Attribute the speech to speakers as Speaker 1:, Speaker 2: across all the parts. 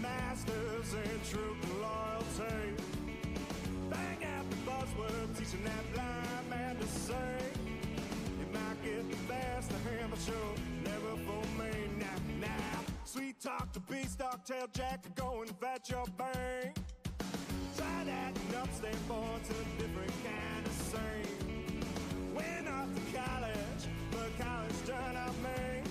Speaker 1: masters in truth and loyalty. Bang out the buzzword, teaching that blind man to say. You might get the best of him, but sure, never for me. Now, sweet talk to beast, dog tail jack, go and fetch your bank. Try that and upstate boy to a different kind of scene. Went off to college, but college turned out me.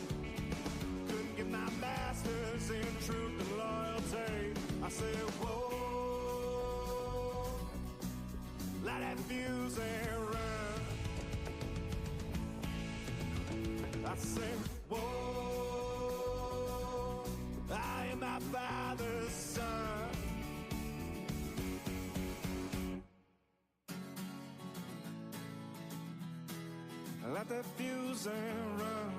Speaker 1: Couldn't get my masters in truth and loyalty. I said, whoa, light that fuse and run. I said, whoa, I am my father's son. Light that fuse and run.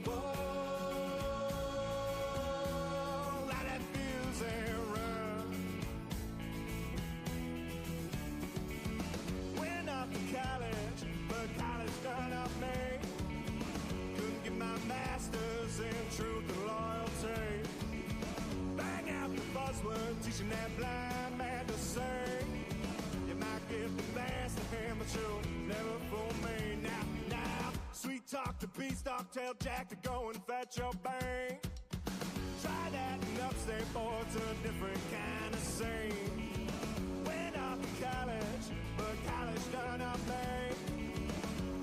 Speaker 1: Whoa, light that fuse and run. Went off to college, but college done up me. Couldn't get my masters in truth and loyalty. Bang out the buzzword, teaching that blind man to sing. Get the best of him, but you'll never fool me. Now, sweet talk to beast, dog tail jack to go and fetch your bank. Try that and upstate boy to a different kind of scene. Went off to college, but college done up me.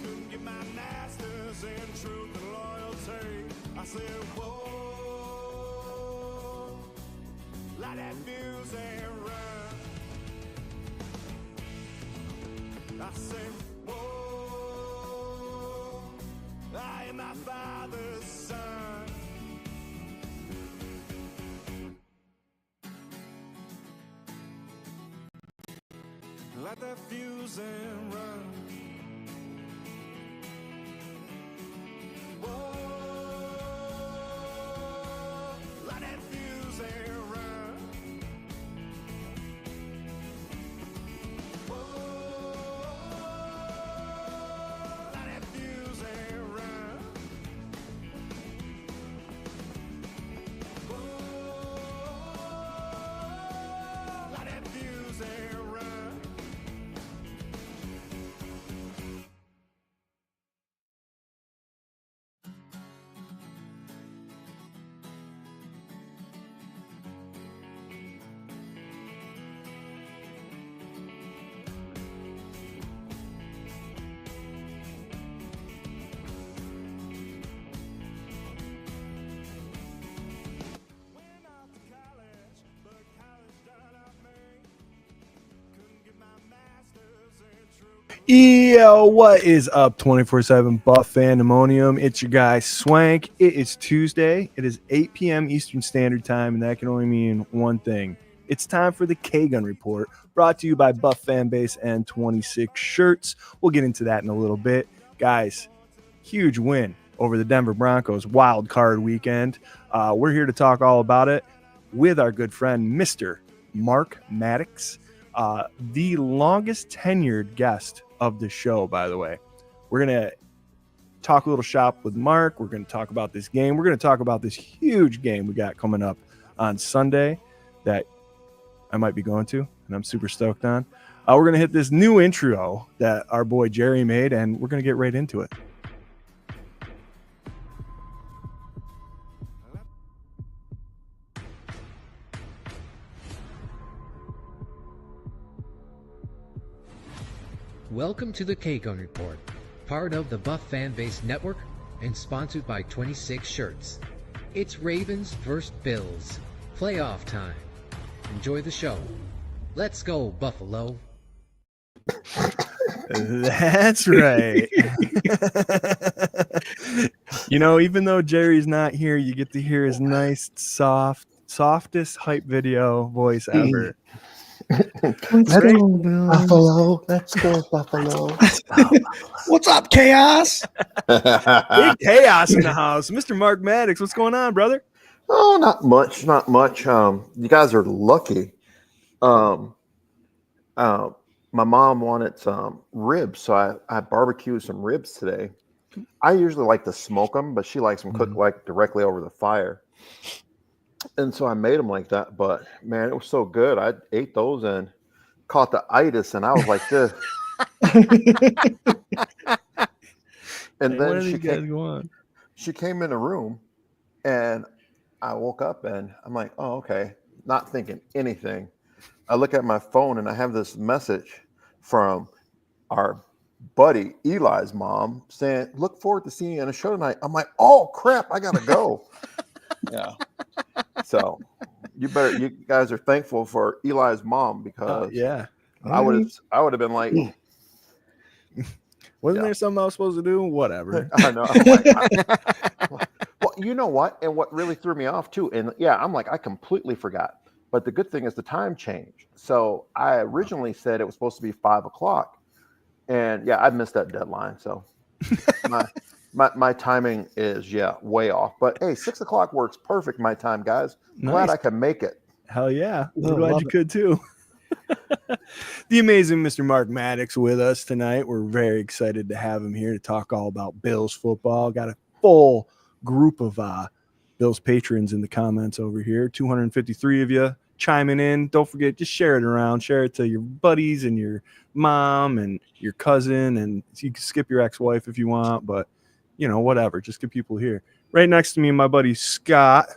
Speaker 1: Couldn't get my masters in truth and loyalty. I said, whoa, light that fuse and run. I say, whoa, I am my father's son. Light that fuse and run. Whoa, light that fuse and run. Whoa.
Speaker 2: Yo, what is up, 24/7 Buff Fandemonium? It's your guy Swank. It is Tuesday. It is 8 p.m. Eastern Standard Time, and that can only mean one thing. It's time for the K-Gun Report, brought to you by Buff Fanbase and 26 Shirts. We'll get into that in a little bit. Guys, huge win over the Denver Broncos wild card weekend. We're here to talk all about it with our good friend, Mr. Mark Maddox, the longest tenured guest of the show, by the way. We're going to talk a little shop with Mark. We're going to talk about this game. We're going to talk about this huge game we got coming up on Sunday that I might be going to, and I'm super stoked on. We're going to hit this new intro that our boy Jerry made, and we're going to get right into it.
Speaker 3: Welcome to the K-Gun Report, part of the Buff Fanbase Network and sponsored by 26 Shirts. It's Ravens vs. Bills. Playoff time. Enjoy the show. Let's go, Buffalo.
Speaker 2: That's right. You know, even though Jerry's not here, you get to hear his nice, softest hype video voice ever.
Speaker 4: Let's go, Buffalo. Let's go, Buffalo.
Speaker 5: What's up, Chaos?
Speaker 2: Big chaos in the house. Mr. Mark Maddox, what's going on, brother?
Speaker 4: Oh, not much. You guys are lucky. My mom wanted some ribs, so I barbecued some ribs today. I usually like to smoke them, but she likes them cooked like directly over the fire. And so I made them like that. But man, it was so good. I ate those and caught the itis, and I was like this. And
Speaker 2: Hey, what
Speaker 4: then
Speaker 2: do these guys go on?
Speaker 4: she came in the room, and I woke up and I'm like, oh, okay, not thinking anything. I look at my phone and I have this message from our buddy Eli's mom saying, look forward to seeing you on a show tonight. I'm like, oh crap, I gotta go. Yeah. So you guys are thankful for Eli's mom, because
Speaker 2: Yeah.
Speaker 4: I would have been like,
Speaker 2: Wasn't there something I was supposed to do? Whatever.
Speaker 4: I know. I'm like, well, you know what? And what really threw me off too, and yeah, I'm like, I completely forgot. But the good thing is the time changed. So I originally said it was supposed to be 5:00. And yeah, I missed that deadline. So my timing is way off. But hey, 6:00 works perfect my time, guys. Glad I can make it.
Speaker 2: Hell yeah. We're glad you could too. The amazing Mr. Mark Maddox with us tonight. We're very excited to have him here to talk all about Bills football. Got a full group of Bills patrons in the comments over here. 253 of you chiming in. Don't forget, just share it around. Share it to your buddies and your mom and your cousin, and you can skip your ex-wife if you want, but whatever. Just get people here. Right next to me, my buddy Scott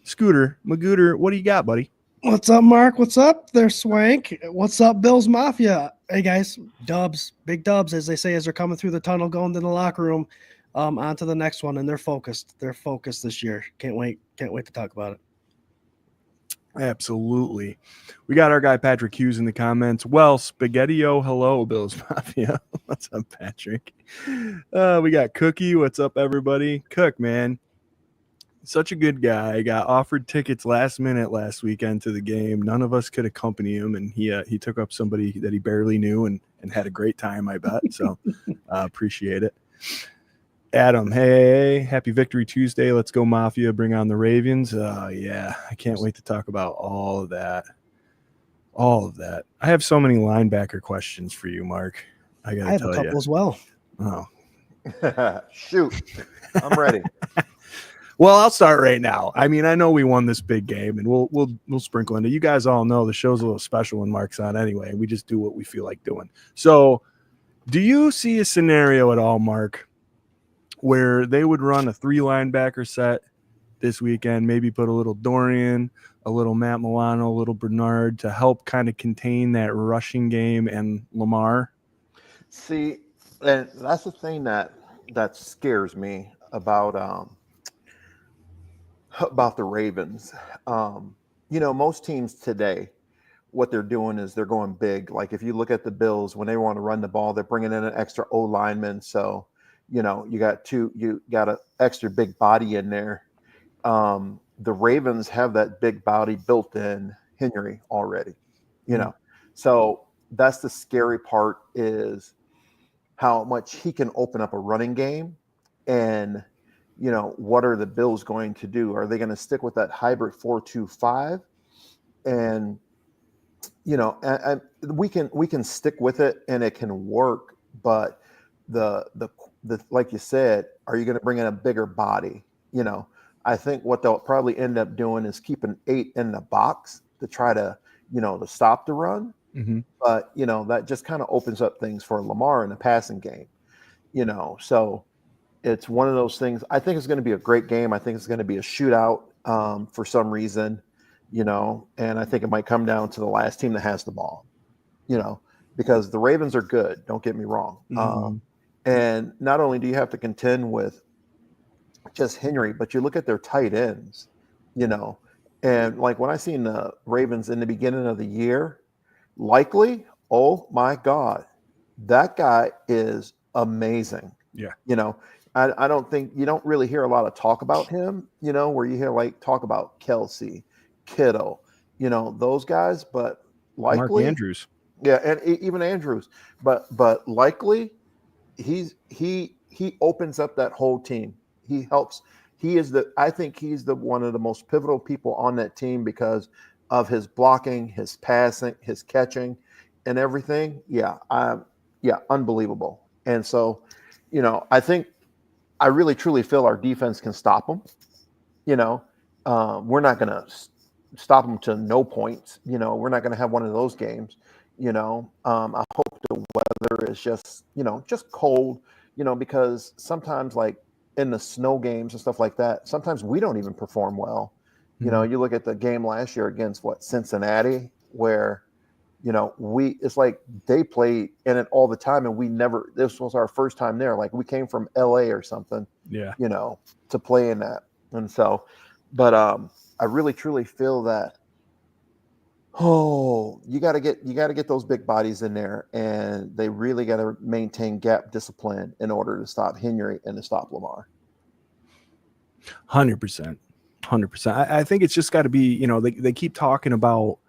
Speaker 2: Scooter Magooter. What do you got, buddy?
Speaker 5: What's up, Mark? What's up there, Swank? What's up, Bills Mafia? Hey, guys, dubs, big dubs, as they say, as they're coming through the tunnel, going to the locker room, on to the next one, and they're focused. They're focused this year. Can't wait to talk about it.
Speaker 2: Absolutely. We got our guy Patrick Hughes in the comments. Well, Spaghetti-O, hello, Bills Mafia. What's up, Patrick? We got Cookie. What's up, everybody? Cook, man. Such a good guy. Got offered tickets last minute last weekend to the game. None of us could accompany him, and he took up somebody that he barely knew and had a great time, I bet. So appreciate it. Adam, hey, happy Victory Tuesday. Let's go, Mafia. Bring on the Ravens. Yeah, I can't wait to talk about all of that. All of that. I have so many linebacker questions for you, Mark. I have a couple
Speaker 5: as well.
Speaker 2: Oh.
Speaker 4: Shoot. I'm ready.
Speaker 2: Well, I'll start right now. I mean, I know we won this big game, and we'll sprinkle into it. You guys all know the show's a little special when Mark's on anyway. We just do what we feel like doing. So, do you see a scenario at all, Mark, where they would run a 3 linebacker set this weekend, maybe put a little Dorian, a little Matt Milano, a little Bernard to help kind of contain that rushing game and Lamar?
Speaker 4: See, and that's the thing that scares me about the Ravens. Most teams today, what they're doing is they're going big. Like if you look at the Bills, when they want to run the ball, they're bringing in an extra O lineman. So, you got an extra big body in there. The Ravens have that big body built in Henry already, So that's the scary part, is how much he can open up a running game. And, what are the Bills going to do? Are they going to stick with that hybrid 4-2-5? And, and we can stick with it and it can work, but the like you said, are you going to bring in a bigger body? I think what they'll probably end up doing is keeping 8 in the box to try to, to stop the run.
Speaker 2: Mm-hmm.
Speaker 4: But, that just kind of opens up things for Lamar in the passing game, so it's one of those things. I think it's going to be a great game. I think it's going to be a shootout for some reason, and I think it might come down to the last team that has the ball, because the Ravens are good. Don't get me wrong.
Speaker 2: Mm-hmm.
Speaker 4: And not only do you have to contend with just Henry, but you look at their tight ends, and like when I seen the Ravens in the beginning of the year, Likely, oh my God, that guy is amazing.
Speaker 2: Yeah.
Speaker 4: I don't think you don't really hear a lot of talk about him, where you hear talk about Kelsey, Kittle, those guys, but Likely,
Speaker 2: Mark Andrews.
Speaker 4: Yeah, and even Andrews, but Likely, he opens up that whole team. He helps. I think he's the one of the most pivotal people on that team because of his blocking, his passing, his catching, and everything. Yeah, unbelievable. And so, I think I really truly feel our defense can stop them. You know, we're not going to stop them to no points. You know, we're not going to have one of those games. You know, I hope the weather is just, you know, just cold, you know, because sometimes like in the snow games and stuff like that, sometimes we don't even perform well. You know, you look at the game last year against Cincinnati, where, you know, it's like they play in it all the time, and this was our first time there. Like we came from LA or something,
Speaker 2: Yeah.
Speaker 4: you know, to play in that. And so, but I really truly feel that, you got to get those big bodies in there, and they really got to maintain gap discipline in order to stop Henry and to stop Lamar.
Speaker 2: 100%. 100%. I think it's just got to be, you know, they keep talking about,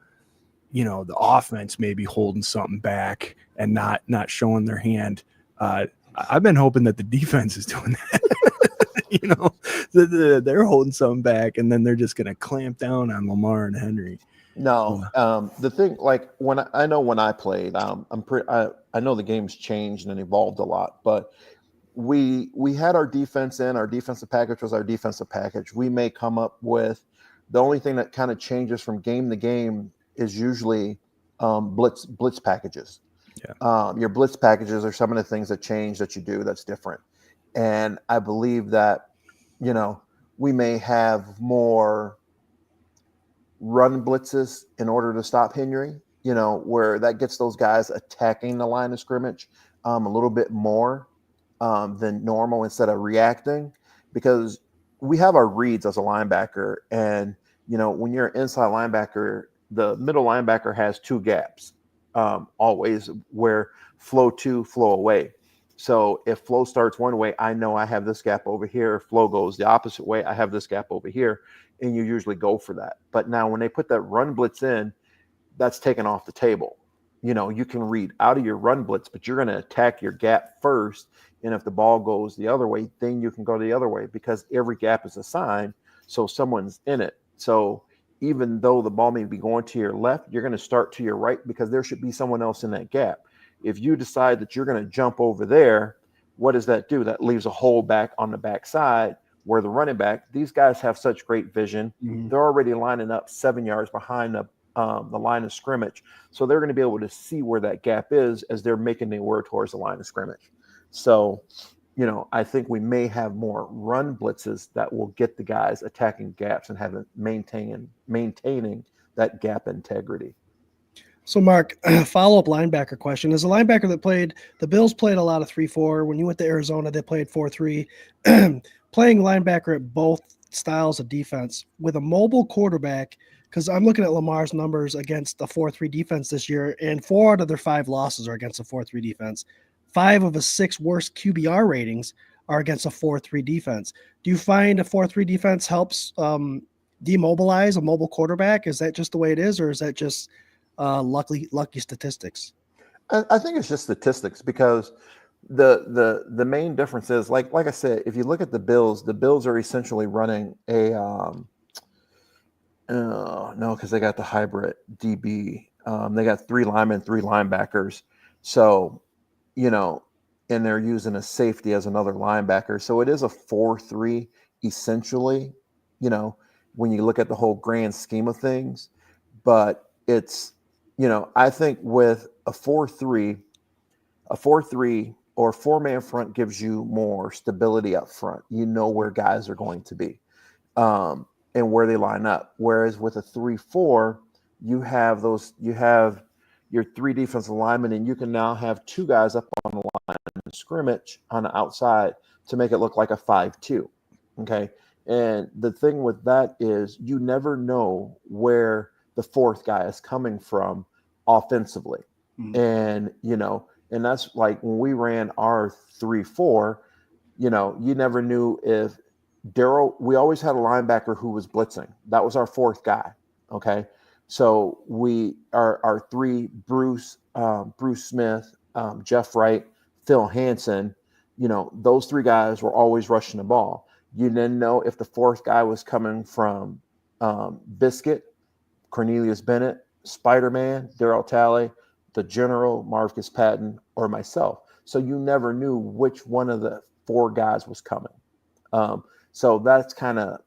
Speaker 2: you know, the offense maybe holding something back and not showing their hand. I've been hoping that the defense is doing that. You know, they're holding something back, and then they're just going to clamp down on Lamar and Henry.
Speaker 4: No, the thing, like when I played, I know the game's changed and evolved a lot, but we had our defense in. Our defensive package was our defensive package. We may come up with, the only thing that kind of changes from game to game is usually blitz packages.
Speaker 2: Yeah.
Speaker 4: Your blitz packages are some of the things that change that you do that's different. And I believe that, you know, we may have more run blitzes in order to stop Henry, you know, where that gets those guys attacking the line of scrimmage a little bit more than normal, instead of reacting, because we have our reads as a linebacker. And, you know, when you're an inside linebacker, the middle linebacker has two gaps always, where flow to, flow away. So if flow starts one way, I know I have this gap over here. If flow goes the opposite way, I have this gap over here. And you usually go for that. But now when they put that run blitz in, that's taken off the table. You know, you can read out of your run blitz, but you're going to attack your gap first. And if the ball goes the other way, then you can go the other way, because every gap is assigned, so someone's in it. So even though the ball may be going to your left, you're going to start to your right, because there should be someone else in that gap. If you decide that you're going to jump over there, what does that do? That leaves a hole back on the backside, where the running back, these guys have such great vision.
Speaker 2: Mm-hmm.
Speaker 4: They're already lining up 7 yards behind the line of scrimmage. So they're going to be able to see where that gap is as they're making their way towards the line of scrimmage. So, you know, I think we may have more run blitzes that will get the guys attacking gaps and having maintaining that gap integrity.
Speaker 5: So, Mark, follow-up linebacker question. As a linebacker that played, the Bills played a lot of 3-4. When you went to Arizona, they played 4-3. Playing linebacker at both styles of defense with a mobile quarterback, because I'm looking at Lamar's numbers against the 4-3 defense this year, and 4 out of their 5 losses are against a 4-3 defense. 5 of his 6 worst QBR ratings are against a 4-3 defense. Do you find a 4-3 defense helps demobilize a mobile quarterback? Is that just the way it is, or is that just lucky statistics?
Speaker 4: I think it's just statistics, because the main difference is, like I said, if you look at the Bills are essentially running a no, because they got the hybrid DB. They got 3 linemen, 3 linebackers. So, you know, and they're using a safety as another linebacker. So it is a 4-3 essentially, you know, when you look at the whole grand scheme of things. But it's, you know, I think with a 4-3 or 4-man front gives you more stability up front. You know where guys are going to be and where they line up. Whereas with a 3-4, you have your 3 defensive linemen, and you can now have 2 guys up on the line of scrimmage on the outside to make it look like a 5-2. Okay. And the thing with that is you never know where the 4th guy is coming from offensively.
Speaker 5: Mm-hmm.
Speaker 4: And, you know, and that's like when we ran our 3-4, you know, you never knew if we always had a linebacker who was blitzing. That was our 4th guy. Okay. So our 3, Bruce Smith, Jeff Wright, Phil Hansen, you know, those 3 guys were always rushing the ball. You didn't know if the 4th guy was coming from Biscuit, Cornelius Bennett, Spider-Man, Darryl Talley, the General, Marcus Patton, or myself. So you never knew which one of the 4 guys was coming. So that's kind of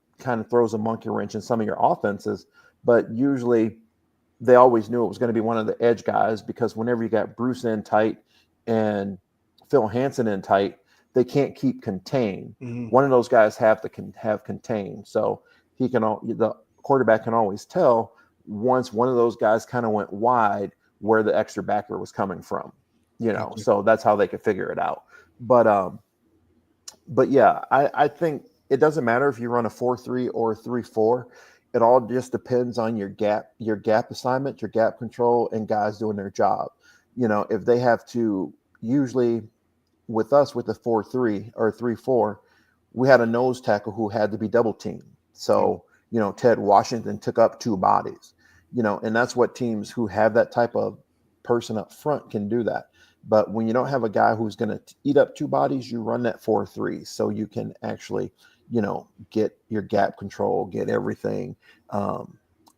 Speaker 4: throws a monkey wrench in some of your offenses. But usually they always knew it was going to be one of the edge guys, because whenever you got Bruce in tight and Phil Hansen in tight, they can't keep contained. One of those guys have contained. So the quarterback can always tell once one of those guys kind of went wide where the extra backer was coming from,
Speaker 5: Gotcha.
Speaker 4: so that's how they could figure it out. But yeah, I think it doesn't matter if you run a 4-3 or a 3-4. It all just depends on your gap assignment, your gap control, and guys doing their job. If they have to, usually with us with the 4-3 or 3-4, we had a nose tackle who had to be double teamed. So, Ted Washington took up 2 bodies, and that's what teams who have that type of person up front can do that. But when you don't have a guy who's going to eat up 2 bodies, you run that 4-3 so you can actually, get your gap control, get everything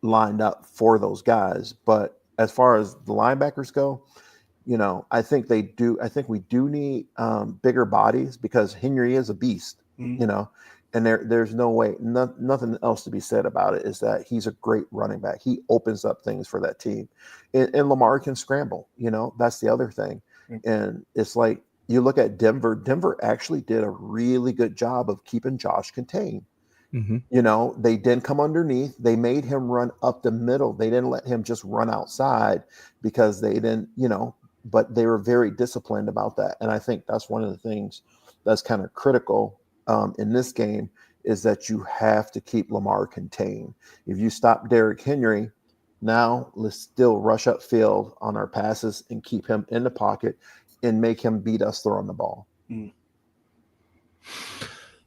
Speaker 4: lined up for those guys. But as far as the linebackers go, I think we do need bigger bodies, because Henry is a beast, and there's no way, nothing else to be said about it, is that he's a great running back. He opens up things for that team, and Lamar can scramble. That's the other thing. And it's like, you look at Denver. Denver actually did a really good job of keeping Josh contained. They didn't come underneath. They made him run up the middle. They didn't let him just run outside, because they didn't, but they were very disciplined about that. And I think that's one of the things that's kind of critical in this game, is that you have to keep Lamar contained. If you stop Derrick Henry, now let's still rush upfield on our passes and keep him in the pocket and make him beat us throwing the ball.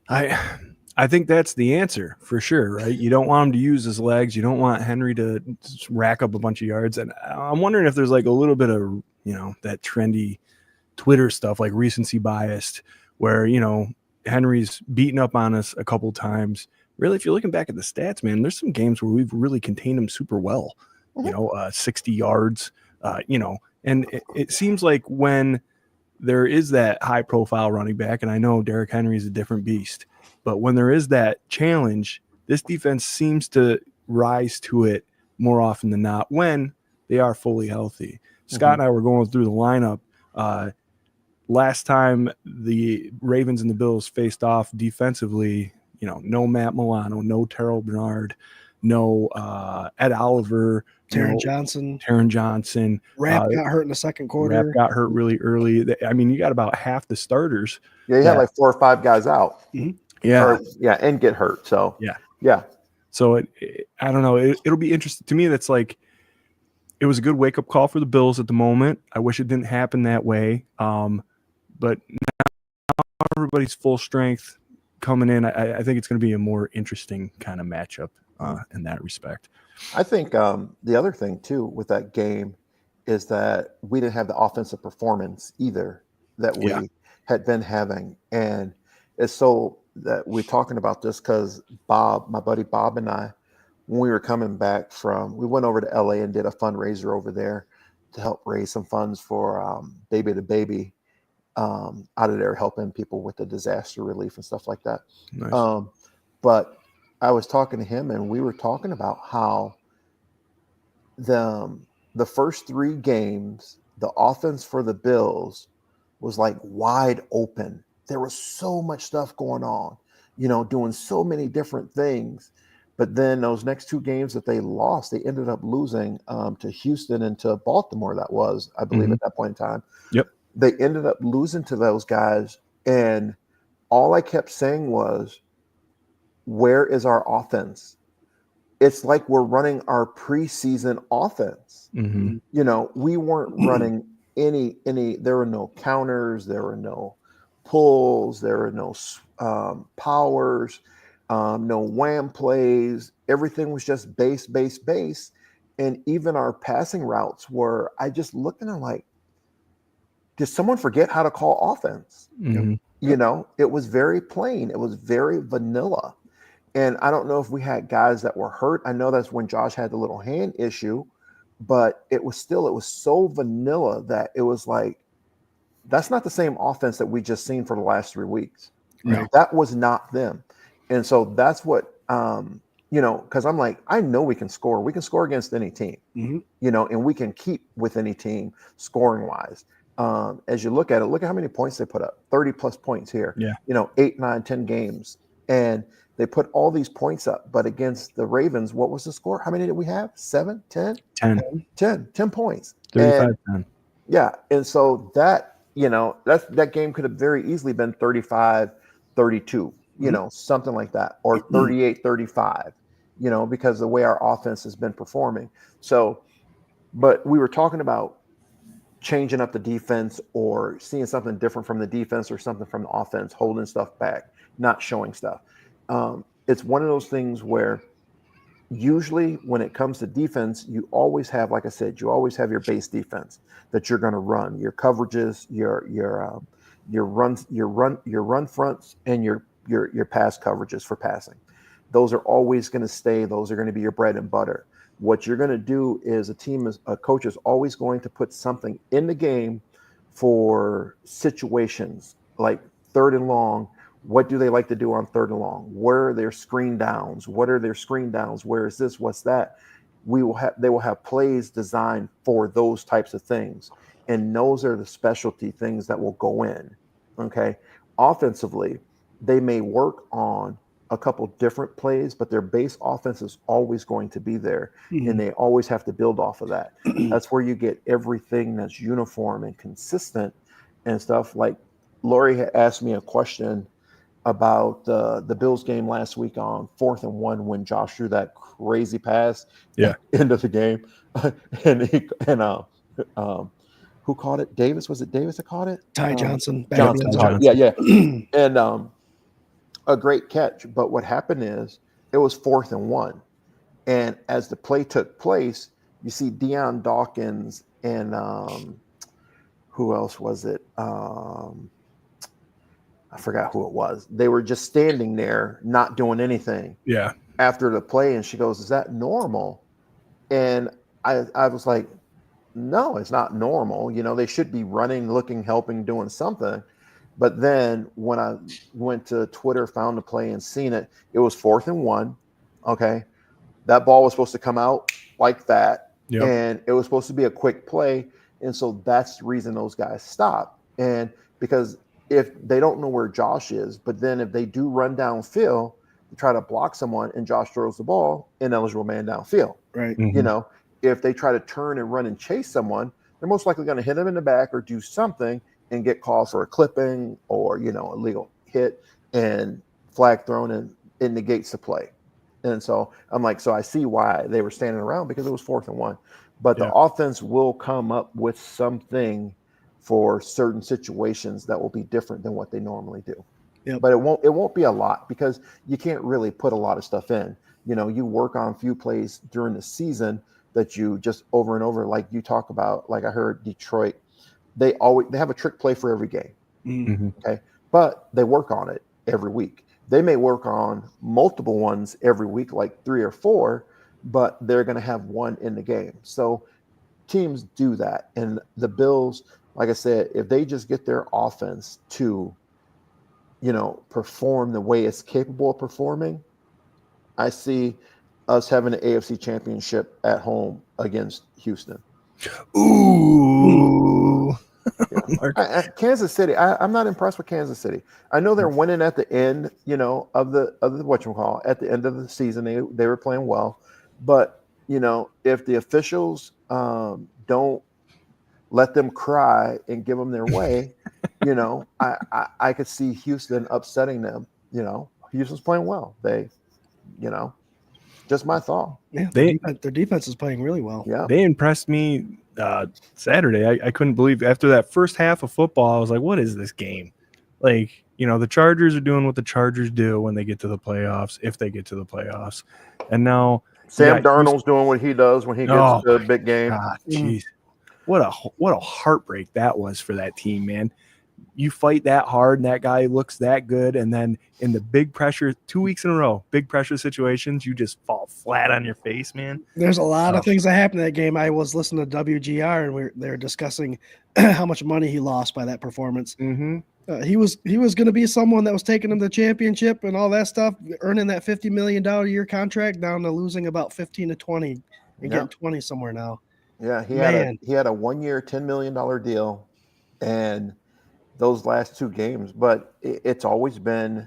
Speaker 2: I think that's the answer for sure, right? You don't want him to use his legs. You don't want Henry to rack up a bunch of yards. And I'm wondering if there's like a little bit of, that trendy Twitter stuff, like recency biased, where, Henry's beaten up on us a couple times. Really, if you're looking back at the stats, man, there's some games where we've really contained him super well, 60 yards, and it seems like when there is that high profile running back, and I know Derrick Henry is a different beast, but when there is that challenge, this defense seems to rise to it more often than not when they are fully healthy. Scott and I were going through the lineup. Last time the Ravens and the Bills faced off defensively, no Matt Milano, no Terrell Bernard, no Ed Oliver,
Speaker 5: Taron
Speaker 2: Johnson.
Speaker 5: Rapp got hurt in the second quarter.
Speaker 2: Rapp got hurt really early. I mean, you got about half the starters.
Speaker 4: Yeah, you had like 4 or 5 guys out.
Speaker 2: Yeah.
Speaker 4: And get hurt. So, yeah.
Speaker 2: So, I don't know. It'll be interesting. To me, that's like, it was a good wake-up call for the Bills at the moment. I wish it didn't happen that way. But now everybody's full strength coming in. I think it's going to be a more interesting kind of matchup in that respect.
Speaker 4: I think the other thing, too, with that game is that we didn't have the offensive performance either that we had been having. And it's so that we're talking about this because Bob, my buddy Bob, and I, when we were coming back we went over to LA and did a fundraiser over there to help raise some funds for Baby to Baby out of there, helping people with the disaster relief and stuff like that.
Speaker 2: Nice.
Speaker 4: But I was talking to him, and we were talking about how the first 3 games, the offense for the Bills was like wide open. There was so much stuff going on, doing so many different things. But then those next 2 games that they lost, they ended up losing to Houston and to Baltimore. That was, I believe, at that point in time.
Speaker 2: Yep.
Speaker 4: They ended up losing to those guys. And all I kept saying was, where is our offense? It's like we're running our preseason offense. We weren't running any, there were no counters. There were no pulls. There were no powers. No wham plays. Everything was just base. And even our passing routes were, I just looked at them like, did someone forget how to call offense? It was very plain. It was very vanilla. And I don't know if we had guys that were hurt. I know that's when Josh had the little hand issue, but it was so vanilla that it was like, that's not the same offense that we just seen for the last 3 weeks.
Speaker 5: Right.
Speaker 4: That was not them. And so that's what, because I'm like, I know we can score. We can score against any team, and we can keep with any team scoring wise. As you look at it, look at how many points they put up, 30 plus points here, 8, 9, 10 games. And they put all these points up, but against the Ravens, what was the score? How many did we have? 7, 10? 10 points.
Speaker 2: 35-10.
Speaker 4: Yeah. And so that, that game could have very easily been 35-32, something like that, or 38-35, because the way our offense has been performing. So, but we were talking about changing up the defense or seeing something different from the defense or something from the offense, holding stuff back, not showing stuff. It's one of those things where usually when it comes to defense, you always have, like I said, you always have your base defense that you're going to run, your coverages, your run fronts, and your pass coverages for passing. Those are always going to stay. Those are going to be your bread and butter. What you're going to do is a coach is always going to put something in the game for situations like 3rd and long. What do they like to do on 3rd and long? Where are their screen downs? What are their screen downs? Where is this? What's that? They will have plays designed for those types of things. And those are the specialty things that will go in. Okay. Offensively, they may work on a couple different plays, but their base offense is always going to be there. And they always have to build off of that. That's where you get everything that's uniform and consistent and stuff. Like Lori had asked me a question about the Bills game last week on 4th and 1 when Josh threw that crazy pass at the end of the game. Who caught it? Davis? Was it Davis that caught it?
Speaker 5: Ty Johnson.
Speaker 4: Johnson. Yeah. And a great catch. But what happened is it was 4th and 1. And as the play took place, you see Deion Dawkins and who else was it? I forgot who it was. They were just standing there, not doing anything.
Speaker 2: Yeah.
Speaker 4: After the play, and she goes, "Is that normal?" And I was like, "No, it's not normal. They should be running, looking, helping, doing something." But then when I went to Twitter, found the play, and seen it, it was 4th and 1. Okay, that ball was supposed to come out like that, and it was supposed to be a quick play, and so that's the reason those guys stopped. And because if they don't know where Josh is, but then if they do run downfield to try to block someone and Josh throws the ball, ineligible man downfield. Right. If they try to turn and run and chase someone, they're most likely going to hit him in the back or do something and get called for a clipping or, illegal hit and flag thrown, and it negates the play. And so I'm like, so I see why they were standing around, because it was 4th and 1. But the offense will come up with something for certain situations that will be different than what they normally do. Yep. But it won't be a lot, because you can't really put a lot of stuff in. You work on a few plays during the season that you just over and over, like you talk about, like I heard Detroit, they have a trick play for every game. Mm-hmm. Okay. But they work on it every week. They may work on multiple ones every week, like 3 or 4, but they're going to have one in the game. So teams do that. And the Bills, like I said, if they just get their offense to, perform the way it's capable of performing, I see us having an AFC championship at home against Houston.
Speaker 2: Ooh.
Speaker 4: Kansas City, I'm not impressed with Kansas City. I know they're winning at the end, of the whatchamacallit, at the end of the season. They were playing well. But, if the officials don't let them cry and give them their way, I could see Houston upsetting them. Houston's playing well. They, just my thought.
Speaker 5: Yeah, their defense is playing really well.
Speaker 4: Yeah,
Speaker 2: they impressed me Saturday. I couldn't believe, after that first half of football, I was like, what is this game? Like, the Chargers are doing what the Chargers do when they get to the playoffs, if they get to the playoffs. And now
Speaker 4: Sam Darnold's doing what he does when he gets to a big game.
Speaker 2: God, jeez. What a heartbreak that was for that team, man. you fight that hard and that guy looks that good, and then in the big pressure 2 weeks in a row, big pressure situations, you just fall flat on your face, man.
Speaker 5: There's a lot of things that happened in that game. I was listening to WGR and they're discussing how much money he lost by that performance.
Speaker 2: Mm-hmm.
Speaker 5: He was going to be someone that was taking him to the championship and all that stuff, earning that $50 million a year contract, down to losing about 15 to 20 and getting 20 somewhere now.
Speaker 4: Yeah, he had a 1 year, $10 million deal, and those last two games, but it's always been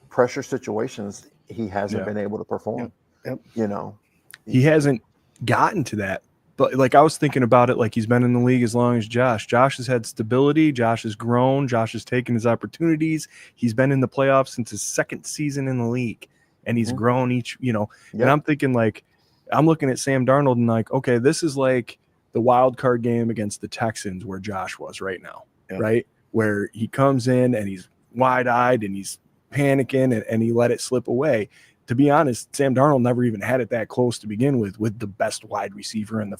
Speaker 4: pressure situations he hasn't been able to perform.
Speaker 5: Yep.
Speaker 4: You know,
Speaker 2: he hasn't gotten to that. But like I was thinking about it, like he's been in the league as long as Josh. Josh has had stability. Josh has grown. Josh has taken his opportunities. He's been in the playoffs since his second season in the league, and he's grown each. And I'm thinking like, I'm looking at Sam Darnold and like, okay, this is like the wild card game against the Texans where Josh was right now, right? Where he comes in and he's wide-eyed and he's panicking and he let it slip away. To be honest, Sam Darnold never even had it that close to begin with the best wide receiver in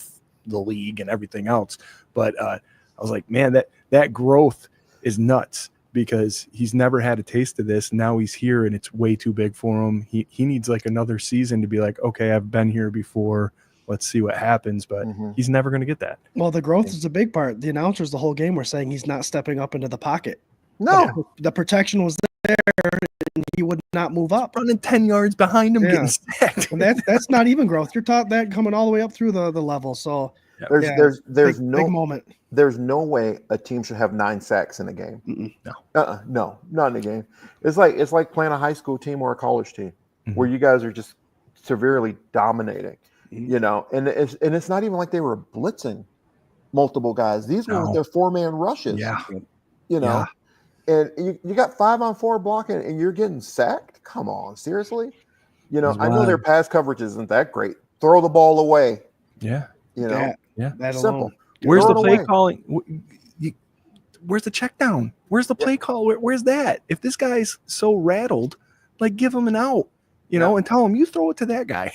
Speaker 2: the league and everything else. But I was like, man, that growth is nuts because he's never had a taste of this. Now he's here and it's way too big for him. He needs like another season to be like, okay, I've been here before. Let's see what happens. But he's never going to get that.
Speaker 5: Well, the growth is a big part. The announcers the whole game were saying he's not stepping up into the pocket.
Speaker 4: No,
Speaker 5: the protection was there and he would not move up.
Speaker 2: Running 10 yards behind him, getting sacked.
Speaker 5: And that's not even growth. You're taught that coming all the way up through the level. So
Speaker 4: there's
Speaker 5: big
Speaker 4: no
Speaker 5: moment.
Speaker 4: There's no way a team should have 9 sacks in a game. No, not in a game. It's like playing a high school team or a college team where you guys are just severely dominating. And it's not even like they were blitzing multiple guys. These were their 4-man rushes. And you got 5-on-4 blocking and you're getting sacked. Come on, seriously. I know their pass coverage isn't that great. Throw the ball away.
Speaker 2: Yeah.
Speaker 5: That
Speaker 4: simple.
Speaker 5: alone.
Speaker 2: Where's the play calling? Where's the check down? Where's the play call? Where's that? If this guy's so rattled, like give him an out. And tell him you throw it to that guy.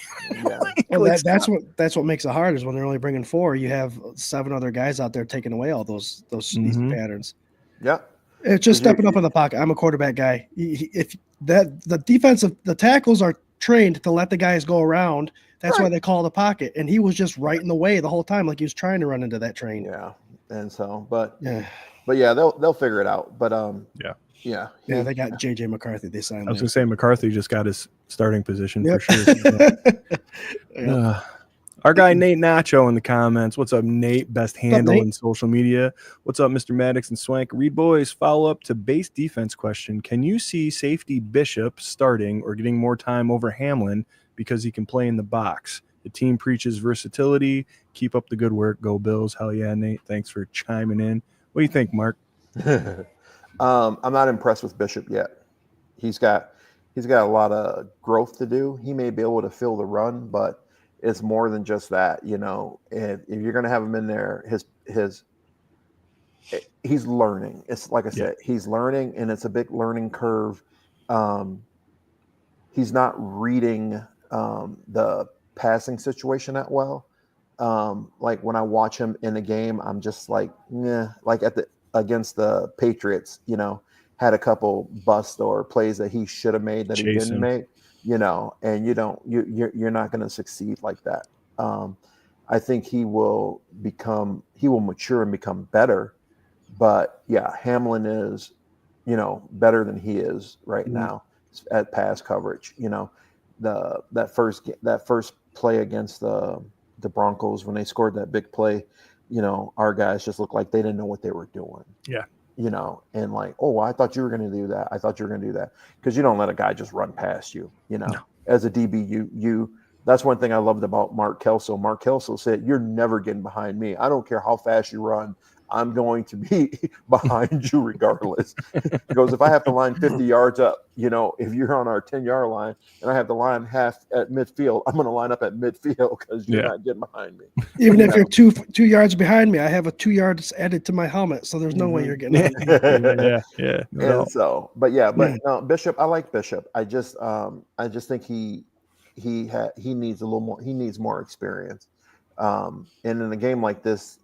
Speaker 5: That's what makes it hard is when they're only bringing 4. You have 7 other guys out there taking away all those easy patterns.
Speaker 4: Yeah,
Speaker 5: it's just stepping up in the pocket. I'm a quarterback guy. If the tackles are trained to let the guys go around, that's why they call the pocket. And he was just right in the way the whole time, like he was trying to run into that train.
Speaker 4: Yeah, and so, but they'll figure it out. But
Speaker 5: they got JJ McCarthy. They signed.
Speaker 2: I was gonna say McCarthy just got his starting position for sure. Our guy Nate Nacho in the comments. What's up, Nate? Best handle in social media. What's up, Mr. Maddox and Swank? Reed boys, follow up to base defense question. Can you see safety Bishop starting or getting more time over Hamlin because he can play in the box? The team preaches versatility. Keep up the good work. Go Bills. Hell yeah, Nate. Thanks for chiming in. What do you think, Mark?
Speaker 4: I'm not impressed with Bishop yet. He's got a lot of growth to do. He may be able to fill the run, but it's more than just that. If you're going to have him in there, he's learning. It's like I said, he's learning, and it's a big learning curve. He's not reading the passing situation that well. Like when I watch him in a game, I'm just like, like against the Patriots, had a couple busts or plays that he should have made that he didn't make, and you're not going to succeed like that. I think he will mature and become better, but Hamlin is, better than he is right now at pass coverage. That first play against the Broncos when they scored that big play, our guys just looked like they didn't know what they were doing.
Speaker 2: Yeah.
Speaker 4: And like, oh, I thought you were going to do that. I thought you were going to do that. Because you don't let a guy just run past you, No. As a DB, that's one thing I loved about Mark Kelso. Mark Kelso said, you're never getting behind me. I don't care how fast you run. I'm going to be behind you regardless. He goes, if I have to line 50 yards up, if you're on our 10-yard line and I have to line half at midfield, I'm going to line up at midfield because you're not getting behind me.
Speaker 5: Even if you're 2 yards behind me, I have a 2 yards added to my helmet, so there's no way you're getting
Speaker 2: it.
Speaker 4: And so, but no, Bishop, I like Bishop. I just think he needs a little more. He needs more experience. And in a game like this,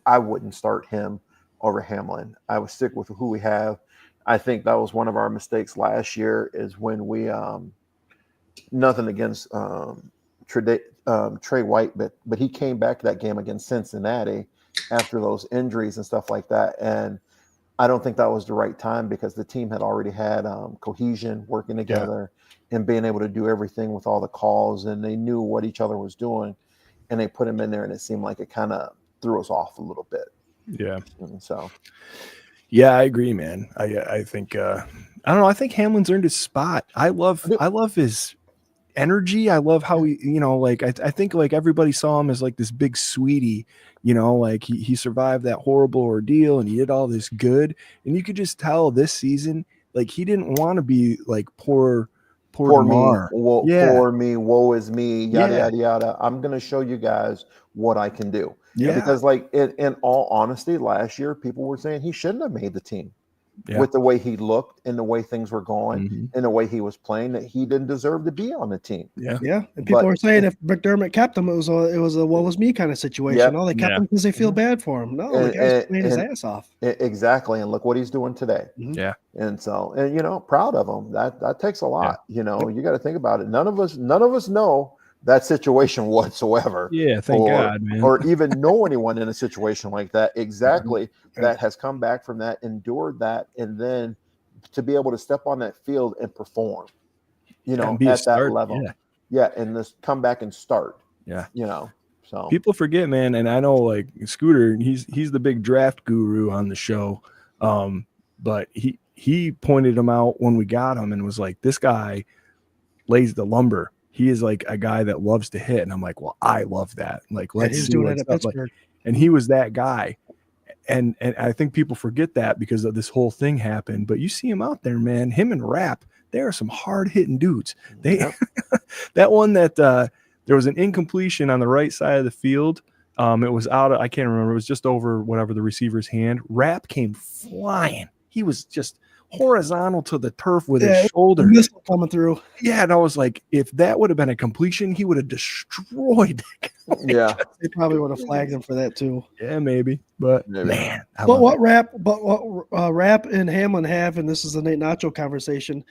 Speaker 4: I wouldn't start him over Hamlin. I would stick with who we have. I think that was one of our mistakes last year is when we nothing against Trey White, but he came back to that game against Cincinnati after those injuries and stuff like that. And I don't think that was the right time because the team had already had cohesion, working together, and being able to do everything with all the calls, and they knew what each other was doing, and they put him in there, and it seemed like it kind of threw us off a little bit.
Speaker 2: Yeah.
Speaker 4: And so,
Speaker 2: yeah, I agree, man. I think I don't know. I think Hamlin's earned his spot. I love his energy. I love how he, like I think like everybody saw him as like this big sweetie, like he survived that horrible ordeal and he did all this good. And you could just tell this season, like he didn't want to be like poor
Speaker 4: me,
Speaker 2: yeah.
Speaker 4: poor me, woe is me, yada
Speaker 2: Yeah.
Speaker 4: yada yada. I'm gonna show you guys what I can do.
Speaker 2: Yeah.
Speaker 4: Because like in all honesty, last year people were saying he shouldn't have made the team.
Speaker 2: Yeah.
Speaker 4: With the way he looked and the way things were going
Speaker 2: Mm-hmm.
Speaker 4: and the way he was playing, that he didn't deserve to be on the team.
Speaker 2: Yeah.
Speaker 5: Yeah. And people were saying if McDermott kept him, it was a woe was me kind of situation.
Speaker 4: Yep.
Speaker 5: Oh, they kept him because they feel bad for him. No, the guy's playing his ass off.
Speaker 4: Exactly. And look what he's doing today.
Speaker 2: Yeah.
Speaker 4: And so, and proud of him. That takes a lot. You got to think about it. None of us know that situation whatsoever.
Speaker 2: Yeah, thank God, man.
Speaker 4: Or even know anyone in a situation like that. Exactly. That has come back from that, endured that, and then to be able to step on that field and perform, at that level. Yeah. And this come back and start.
Speaker 2: Yeah.
Speaker 4: So
Speaker 2: people forget, man. And I know like Scooter, he's the big draft guru on the show. But he pointed him out when we got him and was like, this guy lays the lumber. He is like a guy that loves to hit. And I'm like, well, I love that. Like, let's see
Speaker 5: doing it at
Speaker 2: Pittsburgh. Like, and he was that guy. And I think people forget that because of this whole thing happened. But you see him out there, man. Him and Rapp, they are some hard hitting dudes. That one that there was an incompletion on the right side of the field. It was out of, I can't remember. It was just over whatever the receiver's hand. Rapp came flying. He was just horizontal to the turf with his shoulder.
Speaker 5: Missile coming through.
Speaker 2: Yeah, and I was like, if that would have been a completion, he would have destroyed that guy.
Speaker 4: Yeah.
Speaker 5: They probably would have flagged him for that too.
Speaker 2: Yeah, maybe. But man.
Speaker 5: What Rapp and Hamlin have, and this is the Nate Nacho conversation,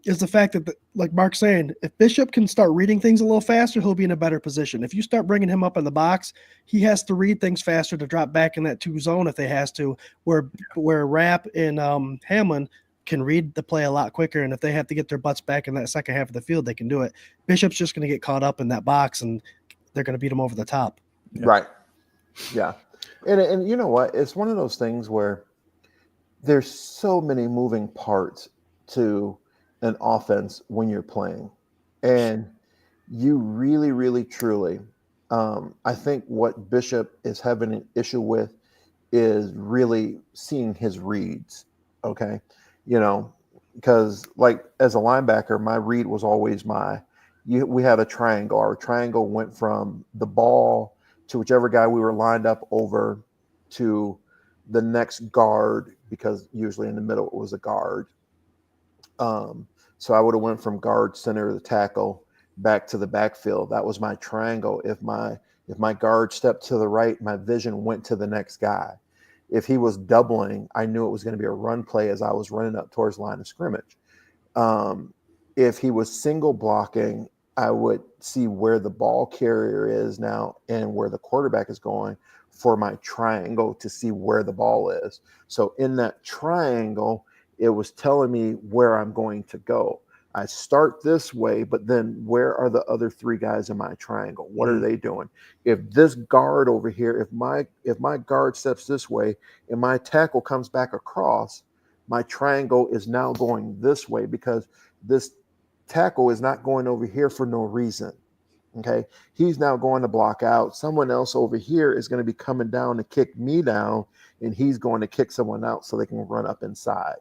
Speaker 5: is the fact that, like Mark's saying, if Bishop can start reading things a little faster, he'll be in a better position. If you start bringing him up in the box, he has to read things faster to drop back in that 2 zone if they has to, where Rapp and Hamlin can read the play a lot quicker, and if they have to get their butts back in that second half of the field, they can do it. Bishop's just going to get caught up in that box, and they're going to beat him over the top.
Speaker 2: Yeah.
Speaker 4: Right. Yeah. And you know what? It's one of those things where there's so many moving parts to an offense when you're playing, and you really, really, truly, I think what Bishop is having an issue with is really seeing his reads. Okay. Because like as a linebacker, my read was always we had a triangle. Our triangle went from the ball to whichever guy we were lined up over to the next guard, because usually in the middle it was a guard. So I would have went from guard, center of the tackle back to the backfield. That was my triangle. If my guard stepped to the right, my vision went to the next guy. If he was doubling, I knew it was going to be a run play as I was running up towards the line of scrimmage. If he was single blocking, I would see where the ball carrier is now and where the quarterback is going for my triangle to see where the ball is. So in that triangle, it was telling me where I'm going to go. I start this way, but then where are the other 3 guys in my triangle? What are they doing? If this guard over here, if my guard steps this way and my tackle comes back across, my triangle is now going this way because this tackle is not going over here for no reason. Okay. He's now going to block out. Someone else over here is going to be coming down to kick me down, and he's going to kick someone out so they can run up inside,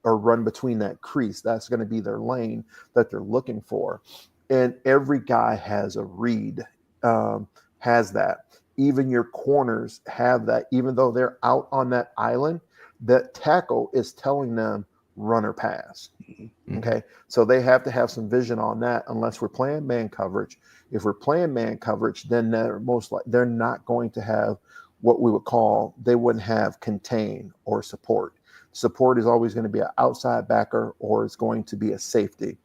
Speaker 4: or run between that crease. That's going to be their lane that they're looking for. And every guy has a read, has that. Even your corners have that. Even though they're out on that island, that tackle is telling them run or pass. Okay. So they have to have some vision on that unless we're playing man coverage. If we're playing man coverage, then they're not going to have what we would call, they wouldn't have contain or support. Support is always going to be an outside backer, or it's going to be a safety.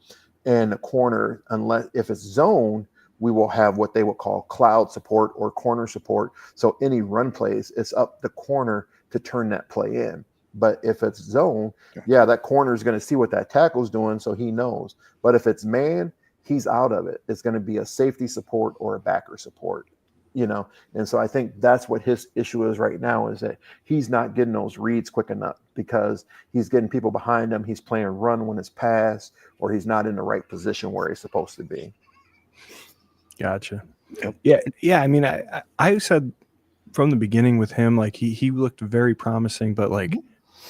Speaker 4: And a corner, unless if it's zone, we will have what they would call cloud support or corner support. So any run plays, it's up the corner to turn that play in. But if it's zone, yeah, that corner is going to see what that tackle's doing, so he knows. But if it's man, he's out of it. It's going to be a safety support or a backer support, you know. And so I think that's what his issue is right now, is that he's not getting those reads quick enough because he's getting people behind him. He's playing run when it's pass, or he's not in the right position where he's supposed to be.
Speaker 2: Gotcha. Yep. Yeah. I mean, I said from the beginning with him, like he looked very promising, but like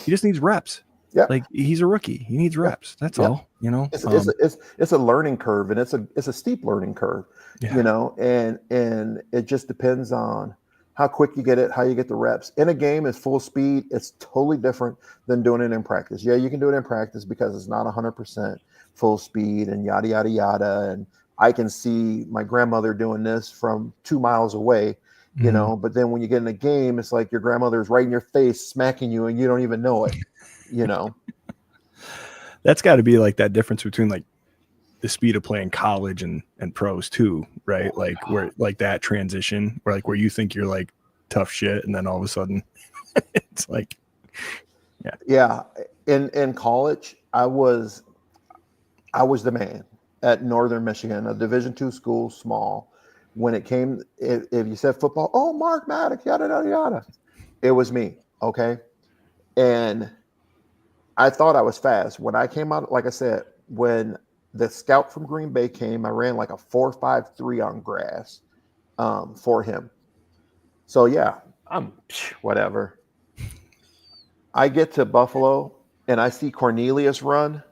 Speaker 2: he just needs reps.
Speaker 4: Yeah.
Speaker 2: Like he's a rookie. He needs reps. That's all, you know.
Speaker 4: It's a learning curve, and it's a steep learning curve, you know, and it just depends on how quick you get it, how you get the reps. In a game, it's full speed. It's totally different than doing it in practice. Yeah, you can do it in practice because it's not 100% full speed and yada, yada, yada. And I can see my grandmother doing this from 2 miles away, you know, but then when you get in a game, it's like your grandmother's right in your face smacking you and you don't even know it, you know.
Speaker 2: That's got to be like that difference between like the speed of playing college and pros too, right? Like where like that transition where like where you think you're like tough shit and then all of a sudden it's like yeah. In college I was the man at Northern Michigan, a Division II school, small. When it came, if you said football, oh, Mark Maddox, yada, yada, yada. It was me, okay? And I thought I was fast. When I came out, like I said, when the scout from Green Bay came, I ran like a 4.53 on grass for him. So, yeah, I'm whatever. I get to Buffalo, and I see Cornelius run.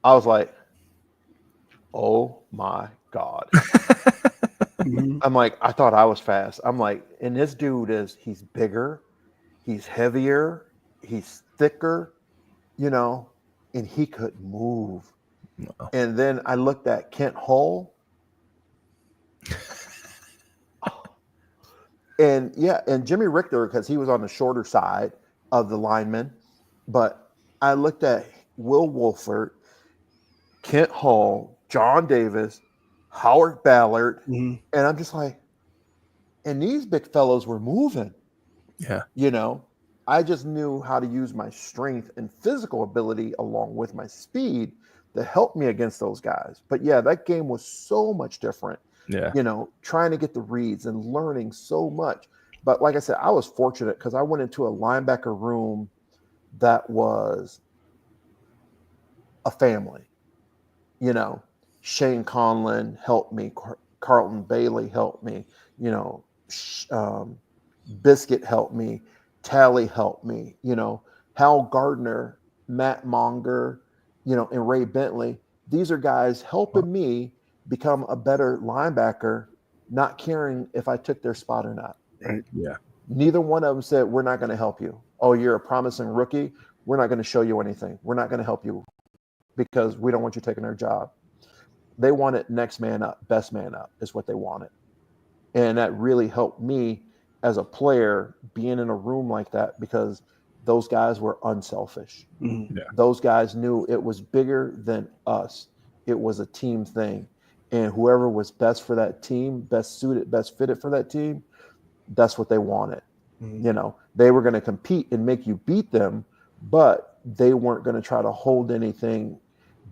Speaker 2: I was like, oh my God. I'm like, I thought I was fast. I'm like, and this dude he's bigger, he's heavier, he's thicker, you know, and he could move. No. And then I looked at Kent Hull. And Jimmy Richter, because he was on the shorter side of the linemen. But I looked at Will Wolford, Kent Hull, John Davis, Howard Ballard, and I'm just like, and these big fellows were moving. Yeah.
Speaker 4: You know, I just knew how to use my strength and physical ability along with my speed to help me against those guys. But yeah, that game was so much different.
Speaker 2: Yeah.
Speaker 4: You know, trying to get the reads and learning so much. But like I said, I was fortunate because I went into a linebacker room that was a family. You know, Shane Conlon helped me. Carlton Bailey helped me. You know, Biscuit helped me. Tally helped me. You know, Hal Gardner, Matt Monger, you know, and Ray Bentley. These are guys helping me become a better linebacker, not caring if I took their spot or not.
Speaker 2: Right. Yeah.
Speaker 4: Neither one of them said, we're not going to help you. Oh, you're a promising rookie. We're not going to show you anything. We're not going to help you because we don't want you taking our job. They wanted next man up, best man up is what they wanted. And that really helped me as a player being in a room like that because those guys were unselfish.
Speaker 2: Yeah.
Speaker 4: Those guys knew it was bigger than us. It was a team thing. And whoever was best for that team, best suited, best fitted for that team, that's what they wanted. You know, they were going to compete and make you beat them, but they weren't going to try to hold anything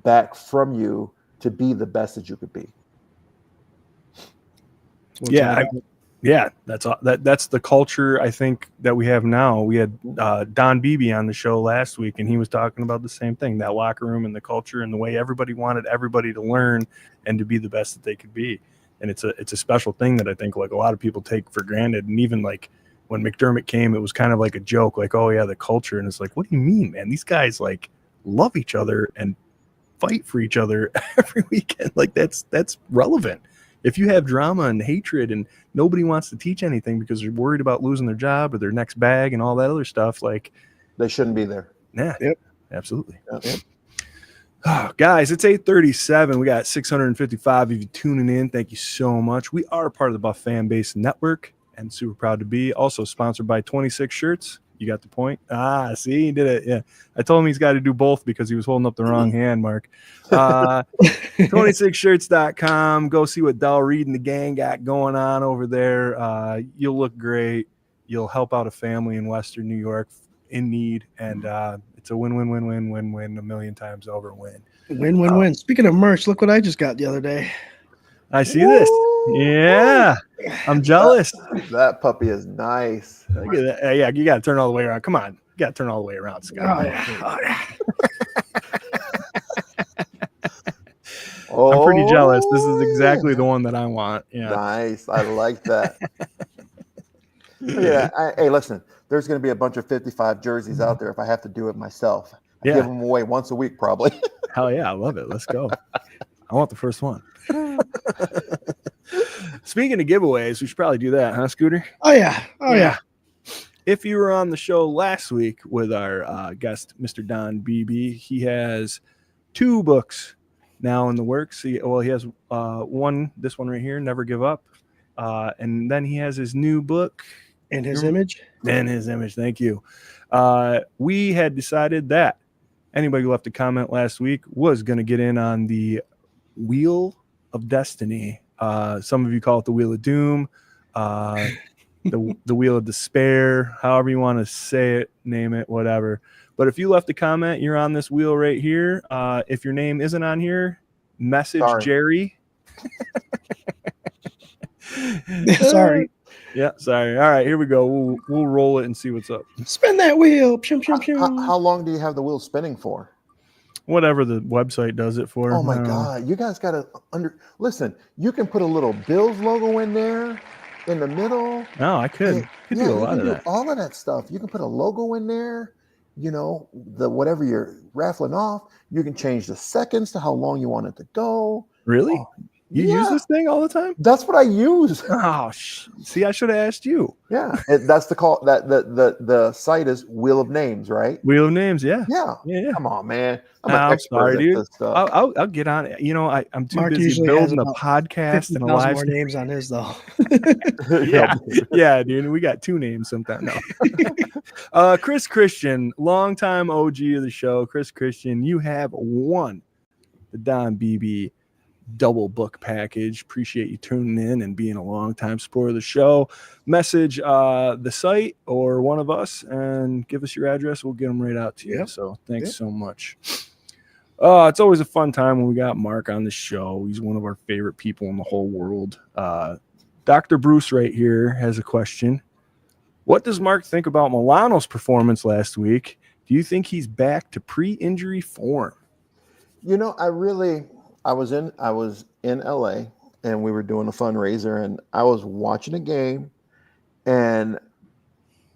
Speaker 4: back from you to be the best that you could be.
Speaker 2: That's the culture I think that we have now. We had Don Beebe on the show last week, and he was talking about the same thing, that locker room and the culture and the way everybody wanted everybody to learn and to be the best that they could be. And it's a special thing that I think like a lot of people take for granted. And even like when McDermott came, it was kind of like a joke, like, oh yeah, the culture. And it's like, what do you mean, man? These guys like love each other and fight for each other every weekend. Like that's relevant. If you have drama and hatred and nobody wants to teach anything because they're worried about losing their job or their next bag and all that other stuff, like
Speaker 4: they shouldn't be there.
Speaker 2: Yeah.
Speaker 5: Yep.
Speaker 2: Absolutely.
Speaker 4: Yep.
Speaker 2: Oh, guys, it's 8:37. We got 655 of you tuning in. Thank you so much. We are part of the Buff Fan Base Network. and super proud to be. Also sponsored by 26 Shirts. You got the point? See, he did it. Yeah. I told him he's got to do both because he was holding up the wrong hand, Mark. 26shirts.com. Go see what Del Reed and the gang got going on over there. You'll look great. You'll help out a family in Western New York in need. And it's a win-win-win-win-win-win a million times over win.
Speaker 5: Win. Speaking of merch, look what I just got the other day.
Speaker 2: I see this. Yeah. I'm jealous.
Speaker 4: That puppy is nice.
Speaker 2: Look at that. Yeah, you got to turn all the way around. Come on. You got to turn all the way around, Scott.
Speaker 5: Oh, yeah.
Speaker 2: I'm pretty jealous. This is exactly the one that I want. Yeah.
Speaker 4: Nice. I like that. Yeah. Hey, listen, there's going to be a bunch of 55 jerseys out there if I have to do it myself. I give them away once a week, probably.
Speaker 2: Hell yeah. I love it. Let's go. I want the first one. Speaking of giveaways, we should probably do that, huh, Scooter?
Speaker 5: Oh, yeah.
Speaker 2: If you were on the show last week with our guest, Mr. Don BB, he has 2 books now in the works. He has this one right here, Never Give Up. And then he has his new book.
Speaker 5: In his image?
Speaker 2: In his image. Thank you. We had decided that anybody who left a comment last week was going to get in on the Wheel of Destiny. Some of you call it the Wheel of Doom, the Wheel of Despair, however you want to say it, name it, whatever. But if you left a comment, you're on this wheel right here. If your name isn't on here, message Jerry.
Speaker 5: Sorry.
Speaker 2: Yeah, sorry. All right, here we go. We'll roll it and see what's up.
Speaker 5: Spin that wheel.
Speaker 4: How long do you have the wheel spinning for?
Speaker 2: Whatever the website does it for.
Speaker 4: Oh my God. You guys got to listen, you can put a little Bills logo in there in the middle.
Speaker 2: No, I could. Could do a lot of that.
Speaker 4: All of that stuff. You can put a logo in there, whatever you're raffling off. You can change the seconds to how long you want it to go.
Speaker 2: Really? You use this thing all the time?
Speaker 4: That's what I use.
Speaker 2: Oh, see, I should have asked you.
Speaker 4: Yeah, that's the call. The site is Wheel of Names, right?
Speaker 2: Wheel of Names, yeah.
Speaker 4: Come on, man.
Speaker 2: I'm sorry, dude. I'll get on it. I'm too busy building a podcast and a live.
Speaker 5: More names on his though.
Speaker 2: yeah, dude. We got 2 names sometimes. No. Chris Christian, longtime OG of the show. Chris Christian, you have won the Don BB double book package. Appreciate you tuning in and being a long time supporter of the show. Message the site or one of us and give us your address. We'll get them right out to you. So thanks so much. It's always a fun time when we got Mark on the show. He's one of our favorite people in the whole world. Dr. Bruce right here has a question. What does Mark think about Milano's performance last week? Do you think he's back to pre-injury form?
Speaker 4: I was in LA and we were doing a fundraiser and I was watching a game and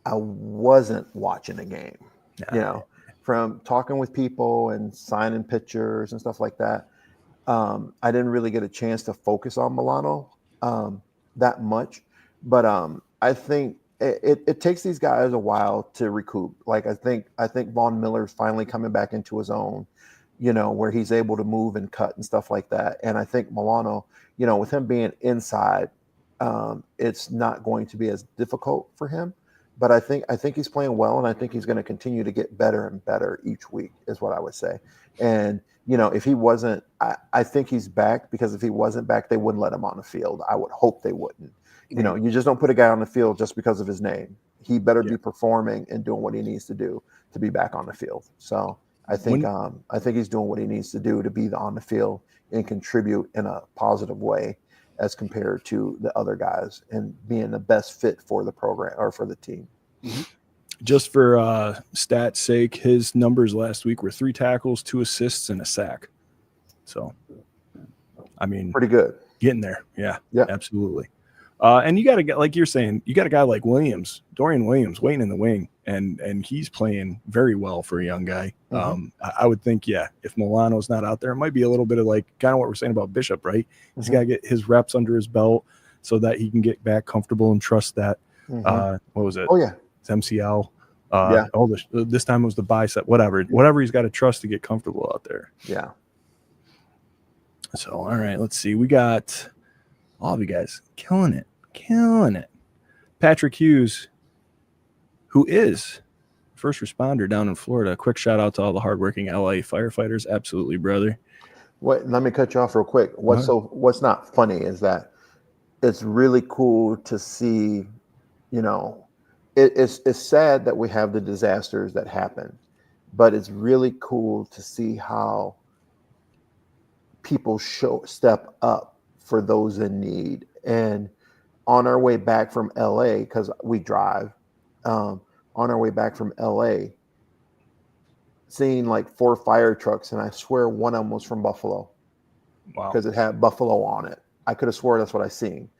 Speaker 4: I wasn't watching a game, from talking with people and signing pictures and stuff like that. I didn't really get a chance to focus on Milano that much, but I think it takes these guys a while to recoup. Like I think Von Miller's finally coming back into his own. Where he's able to move and cut and stuff like that. And I think Milano, with him being inside, it's not going to be as difficult for him. But I think he's playing well, and I think he's going to continue to get better and better each week, is what I would say. And, if he wasn't, I think he's back, because if he wasn't back, they wouldn't let him on the field. I would hope they wouldn't. You just don't put a guy on the field just because of his name. He better be performing and doing what he needs to do to be back on the field. So I think he's doing what he needs to do to be on the field and contribute in a positive way as compared to the other guys and being the best fit for the program or for the team.
Speaker 2: Just for stats sake, his numbers last week were 3 tackles, 2 assists, and a sack. So, I mean,
Speaker 4: pretty good.
Speaker 2: Getting there. Yeah, absolutely. And you got to get, like you're saying, you got a guy like Dorian Williams, waiting in the wing, and he's playing very well for a young guy. I would think, if Milano's not out there, it might be a little bit of like kind of what we're saying about Bishop, right? He's got to get his reps under his belt so that he can get back comfortable and trust that. What was it?
Speaker 4: Oh yeah,
Speaker 2: it's MCL. This time it was the bicep. Whatever he's got to trust to get comfortable out there.
Speaker 4: Yeah.
Speaker 2: So all right, let's see. We got all of you guys killing it. Patrick Hughes, who is first responder down in Florida. Quick shout out to all the hardworking LA firefighters. Absolutely, brother.
Speaker 4: Let me cut you off real quick. What's not funny is that it's really cool to see, you know, it's sad that we have the disasters that happen, but it's really cool to see how people step up for those in need. And on our way back from LA, because we drive, on our way back from LA, seeing like 4 fire trucks, and I swear one of them was from Buffalo.
Speaker 2: Wow.
Speaker 4: Because it had Buffalo on it. I could have swore that's what I seen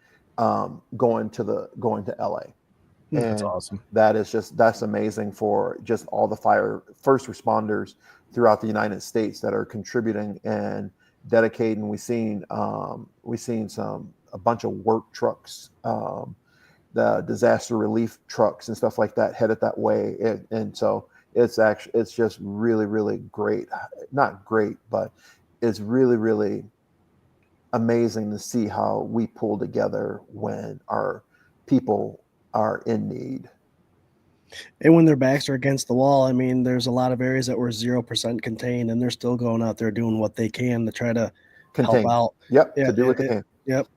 Speaker 4: going to LA. And
Speaker 2: that's awesome.
Speaker 4: That's amazing for just all the first responders throughout the United States that are contributing and dedicating. We seen a bunch of work trucks, the disaster relief trucks and stuff like that headed that way. And so it's just really, really great. Not great, but it's really, really amazing to see how we pull together when our people are in need.
Speaker 5: And when their backs are against the wall, I mean, there's a lot of areas that were 0% contained, and they're still going out there doing what they can to try to help out.
Speaker 4: Yep, to do what they can.
Speaker 5: Yep.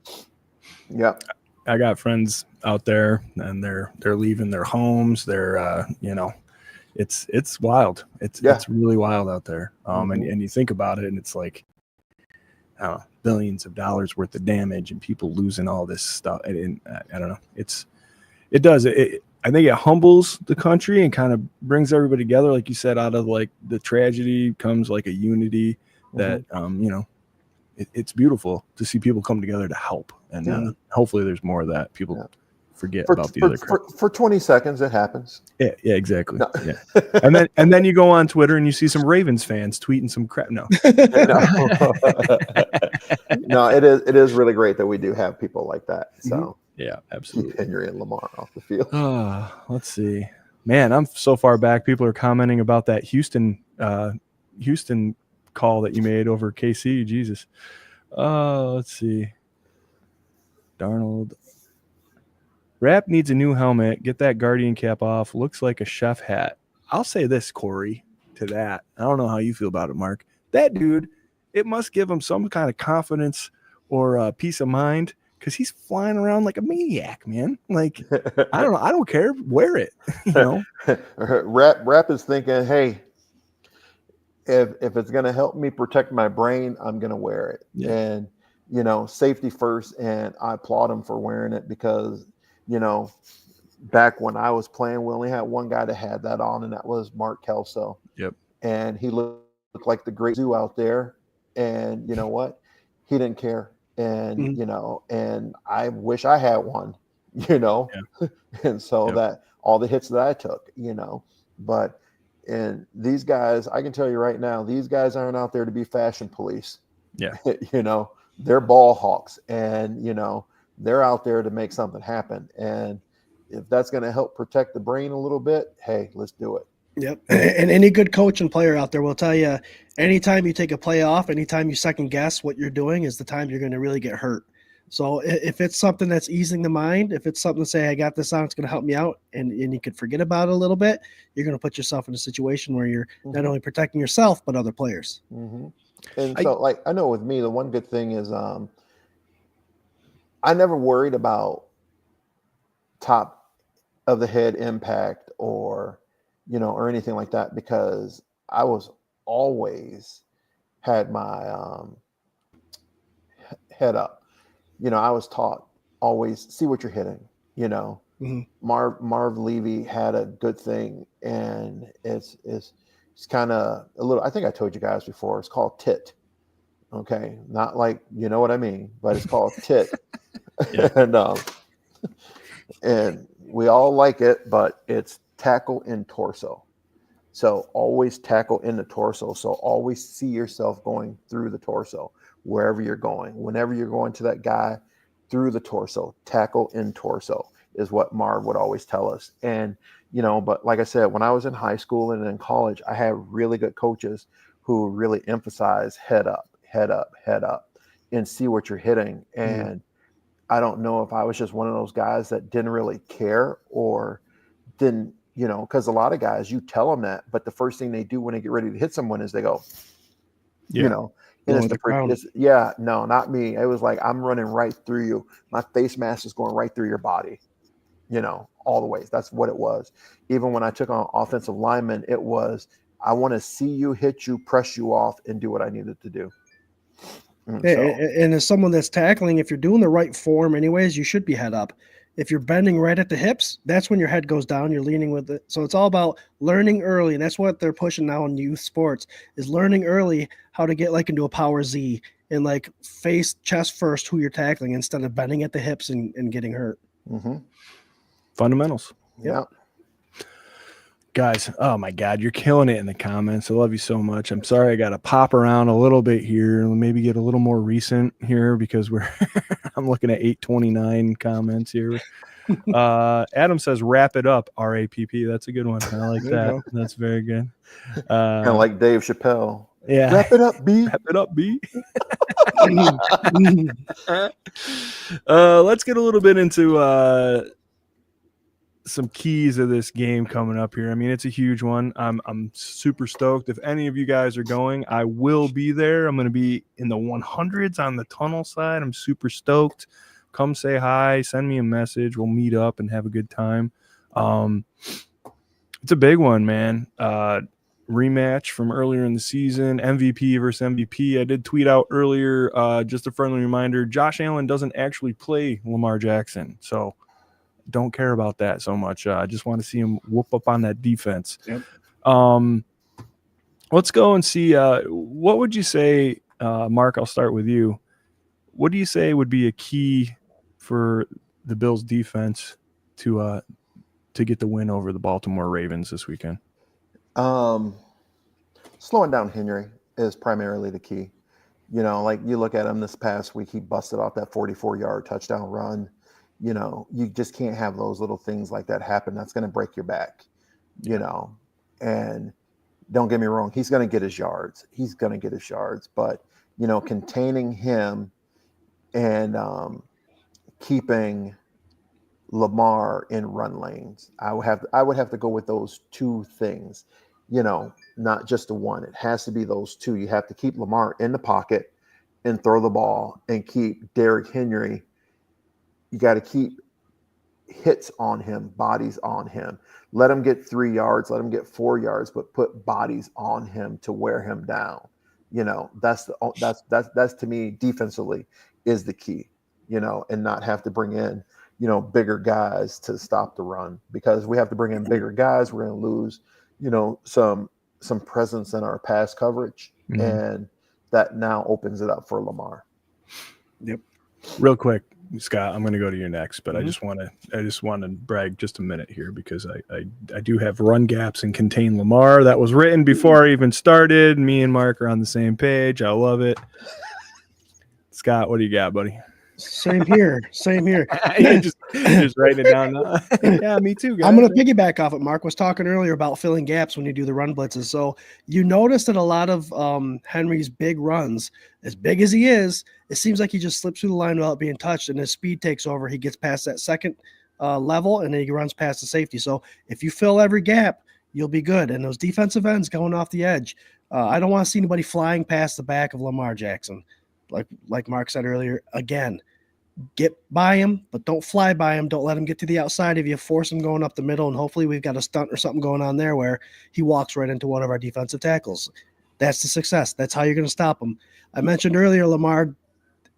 Speaker 4: Yep.
Speaker 2: I got friends out there, and they're leaving their homes. They're it's wild. It's really wild out there. And you think about it, and it's like, I don't know, billions of dollars worth of damage and people losing all this stuff. And I don't know. I think it humbles the country and kind of brings everybody together. Like you said, out of like the tragedy comes like a unity that, it's beautiful to see people come together to help. And hopefully there's more of that. People forget about the other crap.
Speaker 4: For 20 seconds, it happens.
Speaker 2: Yeah, exactly. No. Yeah. And then you go on Twitter and you see some Ravens fans tweeting some crap. No.
Speaker 4: No, it is really great that we do have people like that. So
Speaker 2: yeah, absolutely.
Speaker 4: Keep Henry and Lamar off the field.
Speaker 2: Let's see. Man, I'm so far back. People are commenting about that Houston call that you made over KC. Jesus. Let's see. Darnold. Rap needs a new helmet. Get that Guardian cap off. Looks like a chef hat. I'll say this, Corey, to that. I don't know how you feel about it, Mark. That dude, it must give him some kind of confidence or peace of mind because he's flying around like a maniac, man. Like, I don't know. I don't care. Wear it. You know?
Speaker 4: Rap is thinking, hey, if it's going to help me protect my brain, I'm going to wear it. Yeah. And, safety first. And I applaud him for wearing it because, back when I was playing, we only had one guy that had that on, and that was Mark Kelso.
Speaker 2: Yep. And
Speaker 4: he looked like the great zoo out there. And you know what? He didn't care. And, and I wish I had one, and so that all the hits that I took, and these guys, I can tell you right now, these guys aren't out there to be fashion police.
Speaker 2: Yeah.
Speaker 4: They're ball hawks, and, they're out there to make something happen. And if that's going to help protect the brain a little bit, hey, let's do it.
Speaker 5: Yep. And any good coach and player out there will tell you, anytime you take a play off, anytime you second guess what you're doing is the time you're going to really get hurt. So if it's something that's easing the mind, if it's something to say, I got this on, it's going to help me out, and you can forget about it a little bit, you're going to put yourself in a situation where you're not only protecting yourself, but other players.
Speaker 4: Mm-hmm. And so I know with me, the one good thing is I never worried about top of the head impact or anything like that, because I was always had my head up. I was taught always see what you're hitting. Marv Levy had a good thing, and it's kind of a little, I think I told you guys before, it's called TIT. Okay. Not like, you know what I mean, but it's called TIT. And we all like it, but it's tackle in torso. So always tackle in the torso. So always see yourself going through the torso, wherever you're going. Whenever you're going to that guy, through the torso, tackle in torso is what Marv would always tell us. And, but like I said, when I was in high school and in college, I had really good coaches who really emphasize head up, and see what you're hitting. And I don't know if I was just one of those guys that didn't really care or didn't, because a lot of guys, you tell them that, but the first thing they do when they get ready to hit someone is they go, and it's no, not me. It was like, I'm running right through you. My face mask is going right through your body, all the ways. That's what it was. Even when I took on offensive linemen, it was, I want to see you, hit you, press you off, and do what I needed to do.
Speaker 5: And as someone that's tackling, if you're doing the right form anyways, you should be head up. If you're bending right at the hips, that's when your head goes down. You're leaning with it. So it's all about learning early. And that's what they're pushing now in youth sports, is learning early how to get like into a power Z and like face chest first who you're tackling instead of bending at the hips and getting hurt.
Speaker 4: Mm-hmm.
Speaker 2: Fundamentals.
Speaker 4: Yeah.
Speaker 2: Guys, oh my God, you're killing it in the comments. I love you so much. I'm sorry I got to pop around a little bit here and maybe get a little more recent here because I'm looking at 829 comments here. Adam says, wrap it up, RAPP. That's a good one. I like that. That's very good.
Speaker 4: Kind of like Dave Chappelle.
Speaker 2: Yeah.
Speaker 4: Wrap it up, B.
Speaker 2: Wrap it up, B. Let's get a little bit into some keys of this game coming up here. I mean, it's a huge one. I'm super stoked. If any of you guys are going, I will be there. I'm going to be in the 100s on the tunnel side. I'm super stoked. Come say hi, send me a message. We'll meet up and have a good time. It's a big one, man. Rematch from earlier in the season, MVP versus MVP. I did tweet out earlier, just a friendly reminder, Josh Allen doesn't actually play Lamar Jackson, so don't care about that so much. I just want to see him whoop up on that defense.
Speaker 5: Yep.
Speaker 2: Let's go and see. What would you say, Mark? I'll start with you. What do you say would be a key for the Bills defense to get the win over the Baltimore Ravens this weekend?
Speaker 4: Slowing down Henry is primarily the key. Like you look at him this past week, he busted off that 44-yard touchdown run. You just can't have those little things like that happen. That's going to break your back, and don't get me wrong. He's going to get his yards. But, containing him and keeping Lamar in run lanes, I would have to go with those two things, not just the one. It has to be those two. You have to keep Lamar in the pocket and throw the ball and keep Derrick Henry. You got to keep hits on him, bodies on him. Let him get 3 yards, let him get 4 yards, but put bodies on him to wear him down. That's to me defensively is the key. And not have to bring in, bigger guys to stop the run, because we have to bring in bigger guys. We're going to lose, some presence in our pass coverage, and that now opens it up for Lamar.
Speaker 5: Yep.
Speaker 2: Real quick, Scott, I'm going to go to you next, but I just want to brag just a minute here, because I do have run gaps and contain Lamar. That was written before I even started. Me and Mark are on the same page. I love it. Scott, what do you got, buddy?
Speaker 5: Same here.
Speaker 2: You're just writing it down now. Yeah, me too, guys.
Speaker 5: I'm going to piggyback off it. Mark was talking earlier about filling gaps when you do the run blitzes. So you notice that a lot of Henry's big runs, as big as he is, it seems like he just slips through the line without being touched, and his speed takes over. He gets past that second level, and then he runs past the safety. So if you fill every gap, you'll be good. And those defensive ends going off the edge, I don't want to see anybody flying past the back of Lamar Jackson. Like Mark said earlier, again, get by him, but don't fly by him. Don't let him get to the outside of you. Force him going up the middle, and hopefully we've got a stunt or something going on there where he walks right into one of our defensive tackles. That's the success. That's how you're going to stop him. I mentioned earlier Lamar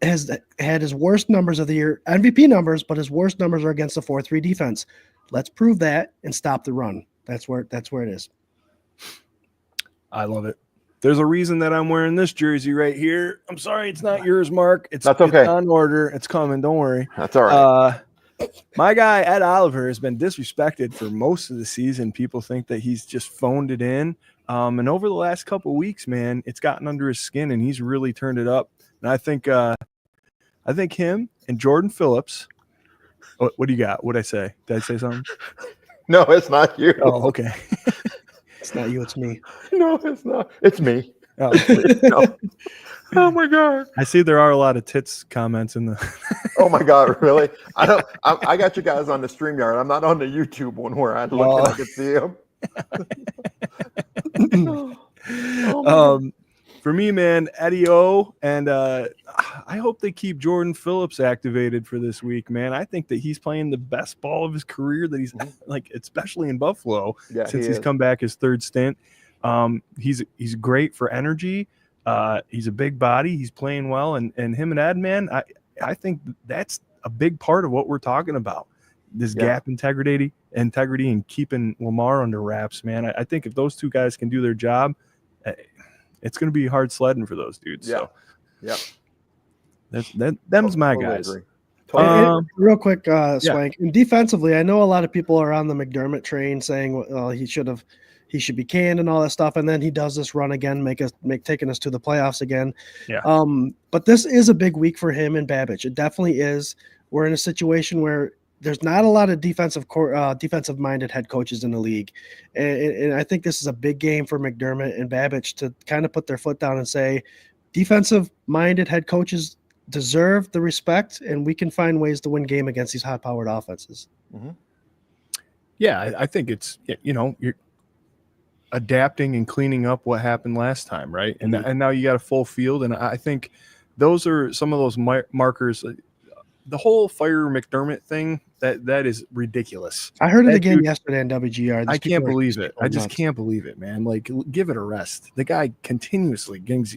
Speaker 5: has had his worst numbers of the year, MVP numbers, but his worst numbers are against the 4-3 defense. Let's prove that and stop the run. That's where it is.
Speaker 2: I love it. There's a reason that I'm wearing this jersey right here. I'm sorry it's not yours, Mark.
Speaker 4: That's okay.
Speaker 2: It's on order. It's coming. Don't worry.
Speaker 4: That's all right.
Speaker 2: My guy, Ed Oliver, has been disrespected for most of the season. People think that he's just phoned it in. And over the last couple of weeks, man, it's gotten under his skin, and he's really turned it up. And I think him and Jordan Phillips. What do you got? What'd I say? Did I say something?
Speaker 4: No, it's not you.
Speaker 2: Oh, okay.
Speaker 5: It's not you, it's me.
Speaker 4: No, it's not. It's me.
Speaker 2: Oh.
Speaker 4: Oh my God.
Speaker 2: I see there are a lot of tits comments in the.
Speaker 4: Oh my God, really? I got you guys on the StreamYard. I'm not on the YouTube one where I look and I can see them. Oh my God.
Speaker 2: For me, man, Eddie O, and I hope they keep Jordan Phillips activated for this week, man. I think that he's playing the best ball of his career that he's like, especially in Buffalo,
Speaker 4: Yeah,
Speaker 2: since
Speaker 4: he
Speaker 2: he's
Speaker 4: is.
Speaker 2: come back his third stint. He's great for energy. He's a big body. He's playing well, and him and Ed, man, I think that's a big part of what we're talking about. This gap integrity and keeping Lamar under wraps, man. I think if those two guys can do their job, it's going to be hard sledding for those dudes.
Speaker 4: Yeah.
Speaker 2: So,
Speaker 4: Yep.
Speaker 2: Them's my
Speaker 4: Totally
Speaker 2: guys.
Speaker 4: agree.
Speaker 5: And real quick, Swank. And defensively, I know a lot of people are on the McDermott train saying, well, he should be canned and all that stuff, and then he does this run again, taking us to the playoffs again.
Speaker 2: Yeah.
Speaker 5: But this is a big week for him and Babbage. It definitely is. We're in a situation where there's not a lot of defensive-minded head coaches in the league, and I think this is a big game for McDermott and Babbage to kind of put their foot down and say, defensive-minded head coaches deserve the respect, and we can find ways to win game against these high-powered offenses.
Speaker 4: Mm-hmm.
Speaker 2: Yeah, I think it's, you're adapting and cleaning up what happened last time, right? And now you got a full field, and I think those are some of those markers. The whole fire McDermott thing, that is ridiculous.
Speaker 5: I heard it again yesterday on WGR.
Speaker 2: I can't believe it. I just can't believe it, man. Like, give it a rest. The guy continuously gets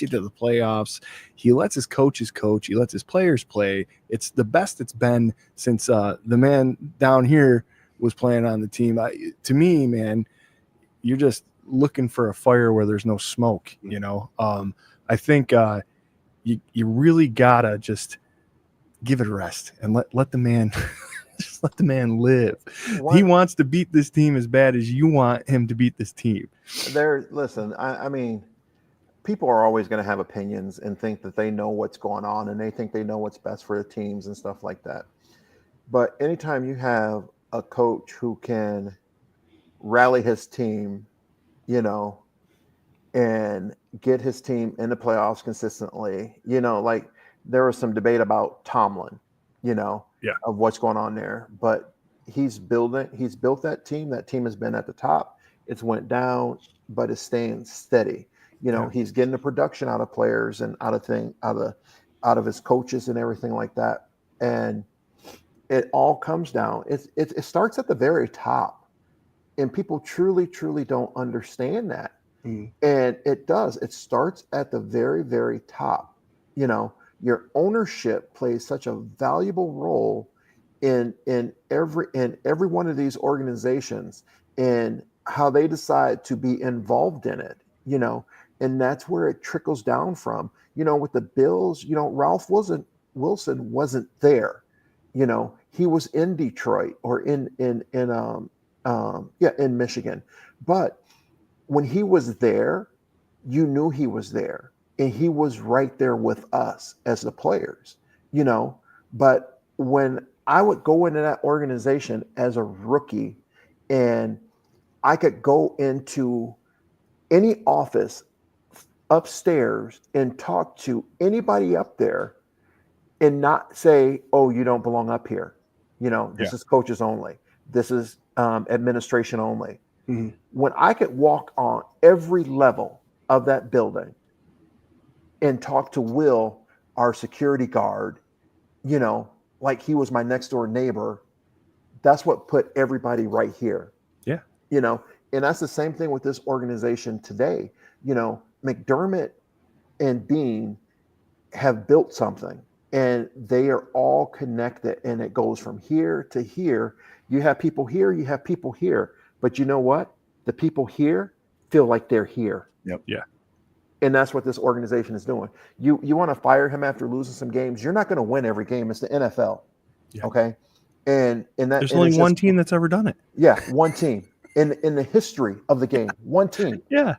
Speaker 2: you to the playoffs. He lets his coaches coach. He lets his players play. It's the best it's been since the man down here was playing on the team. To me, man, you're just looking for a fire where there's no smoke. I think you really gotta just give it a rest and let the man just let the man live. He wants to beat this team as bad as you want him to beat this team.
Speaker 4: Listen, I mean, people are always going to have opinions and think that they know what's going on and they think they know what's best for the teams and stuff like that. But anytime you have a coach who can rally his team, and get his team in the playoffs consistently, like there was some debate about Tomlin, of what's going on there, but he's built that team. That team has been at the top. It's went down, but it's staying steady. He's getting the production out of players and out of his coaches and everything like that. And it all comes down. It starts at the very top, and people truly, truly don't understand that. And it does. It starts at the very, very top. Your ownership plays such a valuable role in every one of these organizations and how they decide to be involved in it, and that's where it trickles down from. With the Bills, Ralph Wilson wasn't there. He was in Detroit or in Michigan. But when he was there, you knew he was there. And he was right there with us as the players, But when I would go into that organization as a rookie and I could go into any office upstairs and talk to anybody up there and not say, oh, you don't belong up here. This is coaches only. This is administration only. Mm-hmm. When I could walk on every level of that building and talk to Will, our security guard, like he was my next door neighbor, that's what put everybody right here.
Speaker 2: Yeah.
Speaker 4: And that's the same thing with this organization today. McDermott and Bean have built something and they are all connected, and it goes from here to here. You have people here, you have people here, but you know what? The people here feel like they're here.
Speaker 2: Yep. Yeah.
Speaker 4: And that's what this organization is doing. You want to fire him after losing some games. You're not going to win every game. It's the NFL.
Speaker 2: Yeah.
Speaker 4: Okay. And
Speaker 2: there's only one team that's ever done it.
Speaker 4: Yeah. One team in the history of the game, one team.
Speaker 2: Yeah.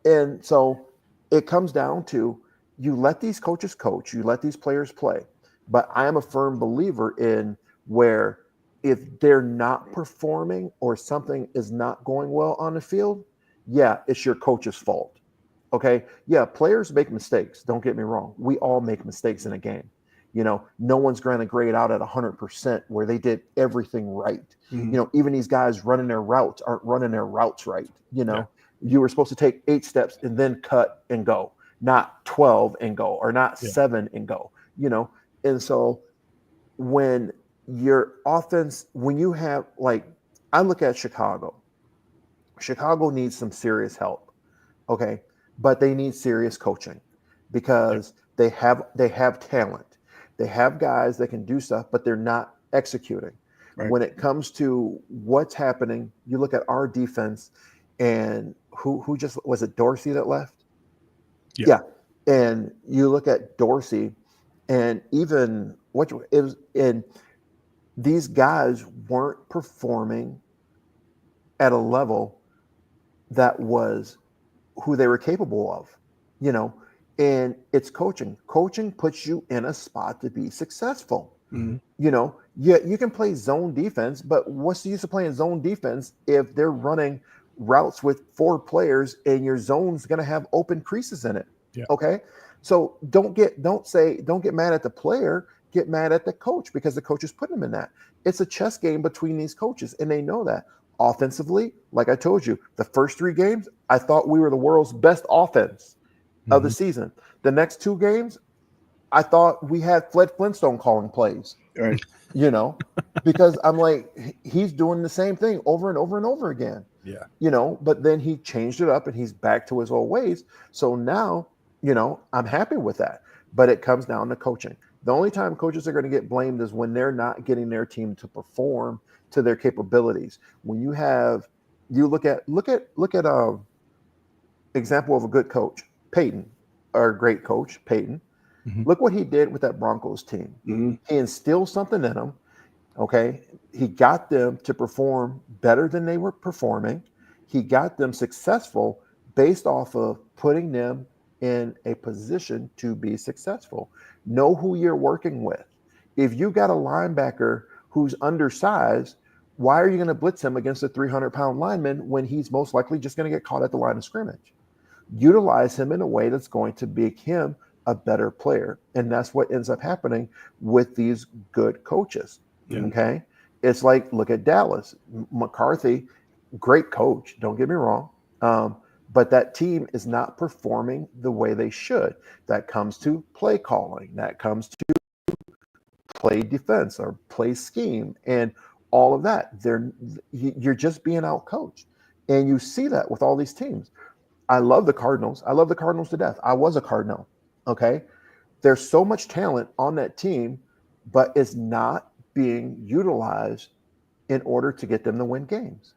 Speaker 4: And so it comes down to, you let these coaches coach, you let these players play. But I am a firm believer in where if they're not performing or something is not going well on the field, yeah, it's your coach's fault. Okay. Yeah. Players make mistakes. Don't get me wrong. We all make mistakes in a game. No one's going to grade out at 100% where they did everything right. Even these guys running their routes aren't running their routes right. You were supposed to take 8 steps and then cut and go, not 12 and go, or not 7 and go, And so when your offense, when you have, like, I look at Chicago needs some serious help. Okay. But they need serious coaching because they have talent. They have guys that can do stuff, but they're not executing.
Speaker 5: Right.
Speaker 4: When it comes to what's happening, you look at our defense, and who just was it Dorsey that left? Yeah. And you look at Dorsey, and even what it was, and these guys weren't performing at a level that was who they were capable of, and it's coaching. Coaching puts you in a spot to be successful. You can play zone defense, but what's the use of playing zone defense if they're running routes with 4 players and your zone's going to have open creases in it? Okay. So don't get mad at the player, get mad at the coach, because the coach is putting them in that. It's a chess game between these coaches, and they know that. Offensively, like I told you, the first 3 games, I thought we were the world's best offense of the season. The next 2 games, I thought we had Fred Flintstone calling plays.
Speaker 5: Right.
Speaker 4: Because I'm like, he's doing the same thing over and over and over again.
Speaker 2: Yeah.
Speaker 4: But then he changed it up and he's back to his old ways. So now, I'm happy with that. But it comes down to coaching. The only time coaches are going to get blamed is when they're not getting their team to perform to their capabilities. When you look at example of a good coach, Peyton, our great coach, Peyton. Look what he did with that Broncos team. He instilled something in them. Okay. He got them to perform better than they were performing. He got them successful based off of putting them in a position to be successful. Know who you're working with. If you got a linebacker who's undersized, why are you going to blitz him against a 300-pound lineman when he's most likely just going to get caught at the line of scrimmage? Utilize him in a way that's going to make him a better player. And that's what ends up happening with these good coaches. Okay. It's like, look at Dallas. McCarthy, great coach, don't get me wrong. But that team is not performing the way they should. That comes to play calling. That comes to play defense or play scheme and all of that. You're just being out-coached. And you see that with all these teams. I love the Cardinals. I love the Cardinals to death. I was a Cardinal. Okay. There's so much talent on that team, but it's not being utilized in order to get them to win games.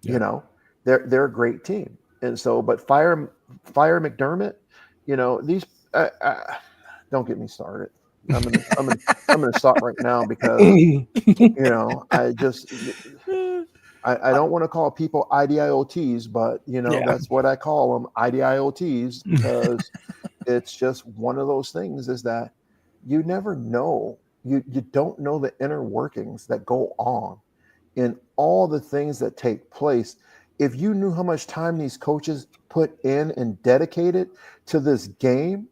Speaker 4: They're a great team. And so, but fire McDermott, these, don't get me started. I'm gonna stop right now because, I don't want to call people IDIOTs, but that's what I call them, IDIOTs, because it's just one of those things is that you never know. You don't know the inner workings that go on in all the things that take place. If you knew how much time these coaches put in and dedicated to this game,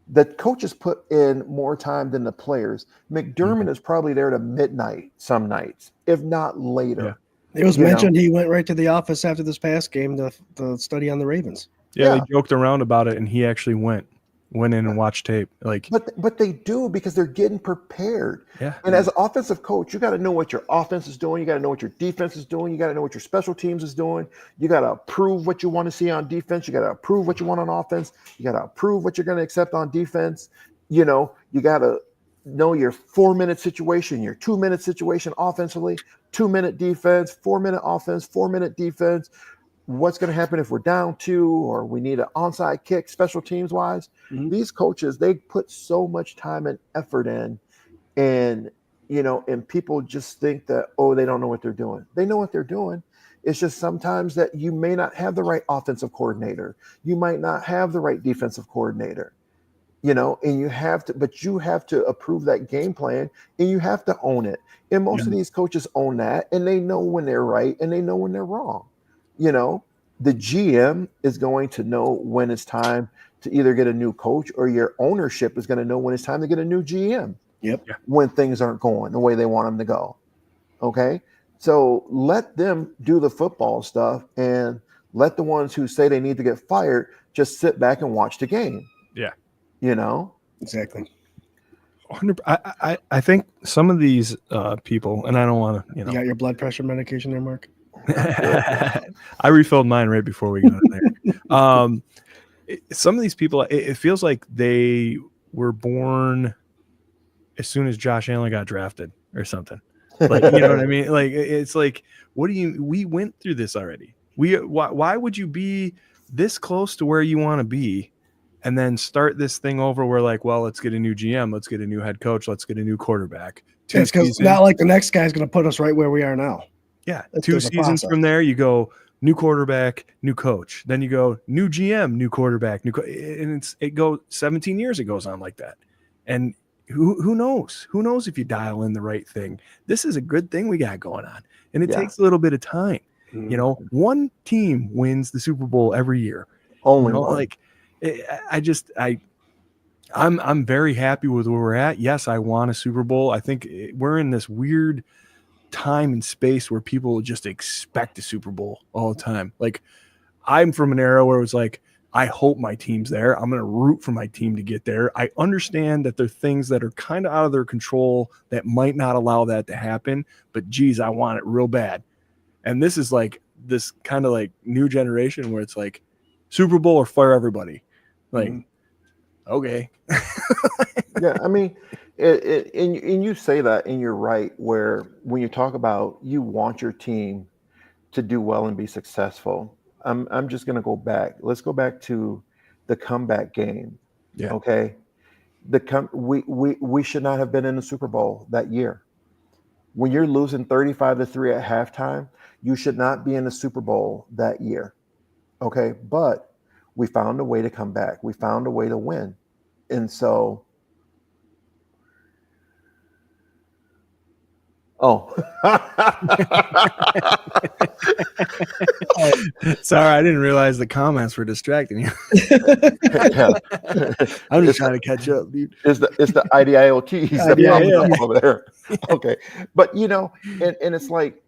Speaker 4: the coaches put in more time than the players. McDermott is probably there to midnight some nights, if not later.
Speaker 5: It was mentioned he went right to the office after this past game to study on the Ravens.
Speaker 2: Yeah, they joked around about it, and he actually went in and watched tape.
Speaker 4: But they do, because they're getting prepared.
Speaker 2: Yeah.
Speaker 4: And as an offensive coach, you got to know what your offense is doing. You got to know what your defense is doing. You got to know what your special teams is doing. You got to approve what you want to see on defense. You got to approve what you want on offense. You got to approve what you're going to accept on defense. You got to know your 4-minute situation, your 2-minute situation offensively, 2-minute defense, 4-minute offense, 4-minute defense. What's going to happen if we're down 2 or we need an onside kick special teams wise? These coaches, they put so much time and effort in, and people just think that, they don't know what they're doing. They know what they're doing. It's just sometimes that you may not have the right offensive coordinator. You might not have the right defensive coordinator, and you have to approve that game plan, and you have to own it. And most of these coaches own that, and they know when they're right and they know when they're wrong. the GM is going to know when it's time to either get a new coach, or your ownership is going to know when it's time to get a new GM.
Speaker 5: Yep.
Speaker 4: When things aren't going the way they want them to go. Okay. So let them do the football stuff, and let the ones who say they need to get fired just sit back and watch the game.
Speaker 2: Yeah.
Speaker 4: You know?
Speaker 5: Exactly.
Speaker 2: 100. I think some of these people, and I don't want to,
Speaker 5: You got your blood pressure medication there, Mark?
Speaker 2: I refilled mine right before we got in there. Some of these people, it feels like they were born as soon as Josh Allen got drafted or something. Like, you know what I mean? Like, it's like, we went through this already. Why would you be this close to where you want to be and then start this thing over where, like, well, let's get a new GM, let's get a new head coach, let's get a new quarterback.
Speaker 5: It's because not like the next guy's going to put us right where we are now.
Speaker 2: Yeah. 2 seasons from there, you go new quarterback, new coach. Then you go new GM, new quarterback, and it goes 17 years. It goes on like that. And who knows? Who knows if you dial in the right thing? This is a good thing we got going on. And it takes a little bit of time. You know, one team wins the Super Bowl every year.
Speaker 4: Only
Speaker 2: one.
Speaker 4: Like,
Speaker 2: I'm very happy with where we're at. Yes, I want a Super Bowl. I think we're in this weird time and space where people just expect a Super Bowl all the time. Like, I'm from an era where it was like, I hope my team's there. I'm going to root for my team to get there. I understand that there are things that are kind of out of their control that might not allow that to happen, but geez, I want it real bad. And this is like this kind of like new generation where it's like Super Bowl or fire everybody. Like, okay.
Speaker 4: Yeah, I mean, and you say that, and you're right, where when you talk about you want your team to do well and be successful, I'm just going to go back. Let's go back to the comeback game.
Speaker 2: Yeah.
Speaker 4: Okay. We should not have been in the Super Bowl that year. When you're losing 35-3 at halftime, you should not be in the Super Bowl that year. Okay. But we found a way to come back. We found a way to win. And so,
Speaker 2: sorry, I didn't realize the comments were distracting you. I'm just trying to catch up, dude.
Speaker 4: It's the IDIOTs over there. Okay, but you know, and it's like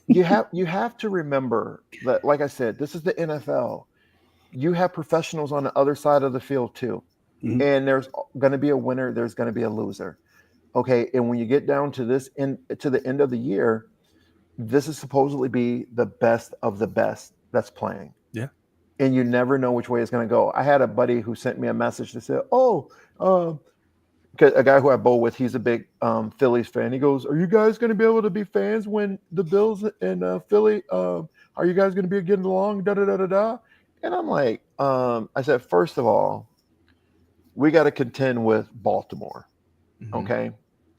Speaker 4: you have to remember that, like I said, this is the NFL. You have professionals on the other side of the field too. Mm-hmm. And there's going to be a winner. There's going to be a loser. Okay. And when you get down to to the end of the year, this is supposedly be the best of the best that's playing.
Speaker 2: Yeah.
Speaker 4: And you never know which way it's going to go. I had a buddy who sent me a message that said, a guy who I bowl with, he's a big Phillies fan. He goes, are you guys going to be able to be fans when the Bills and Philly, are you guys going to be getting along? Da, da, da, da, da. And I'm like, I said, first of all, we got to contend with Baltimore. Mm-hmm. Okay.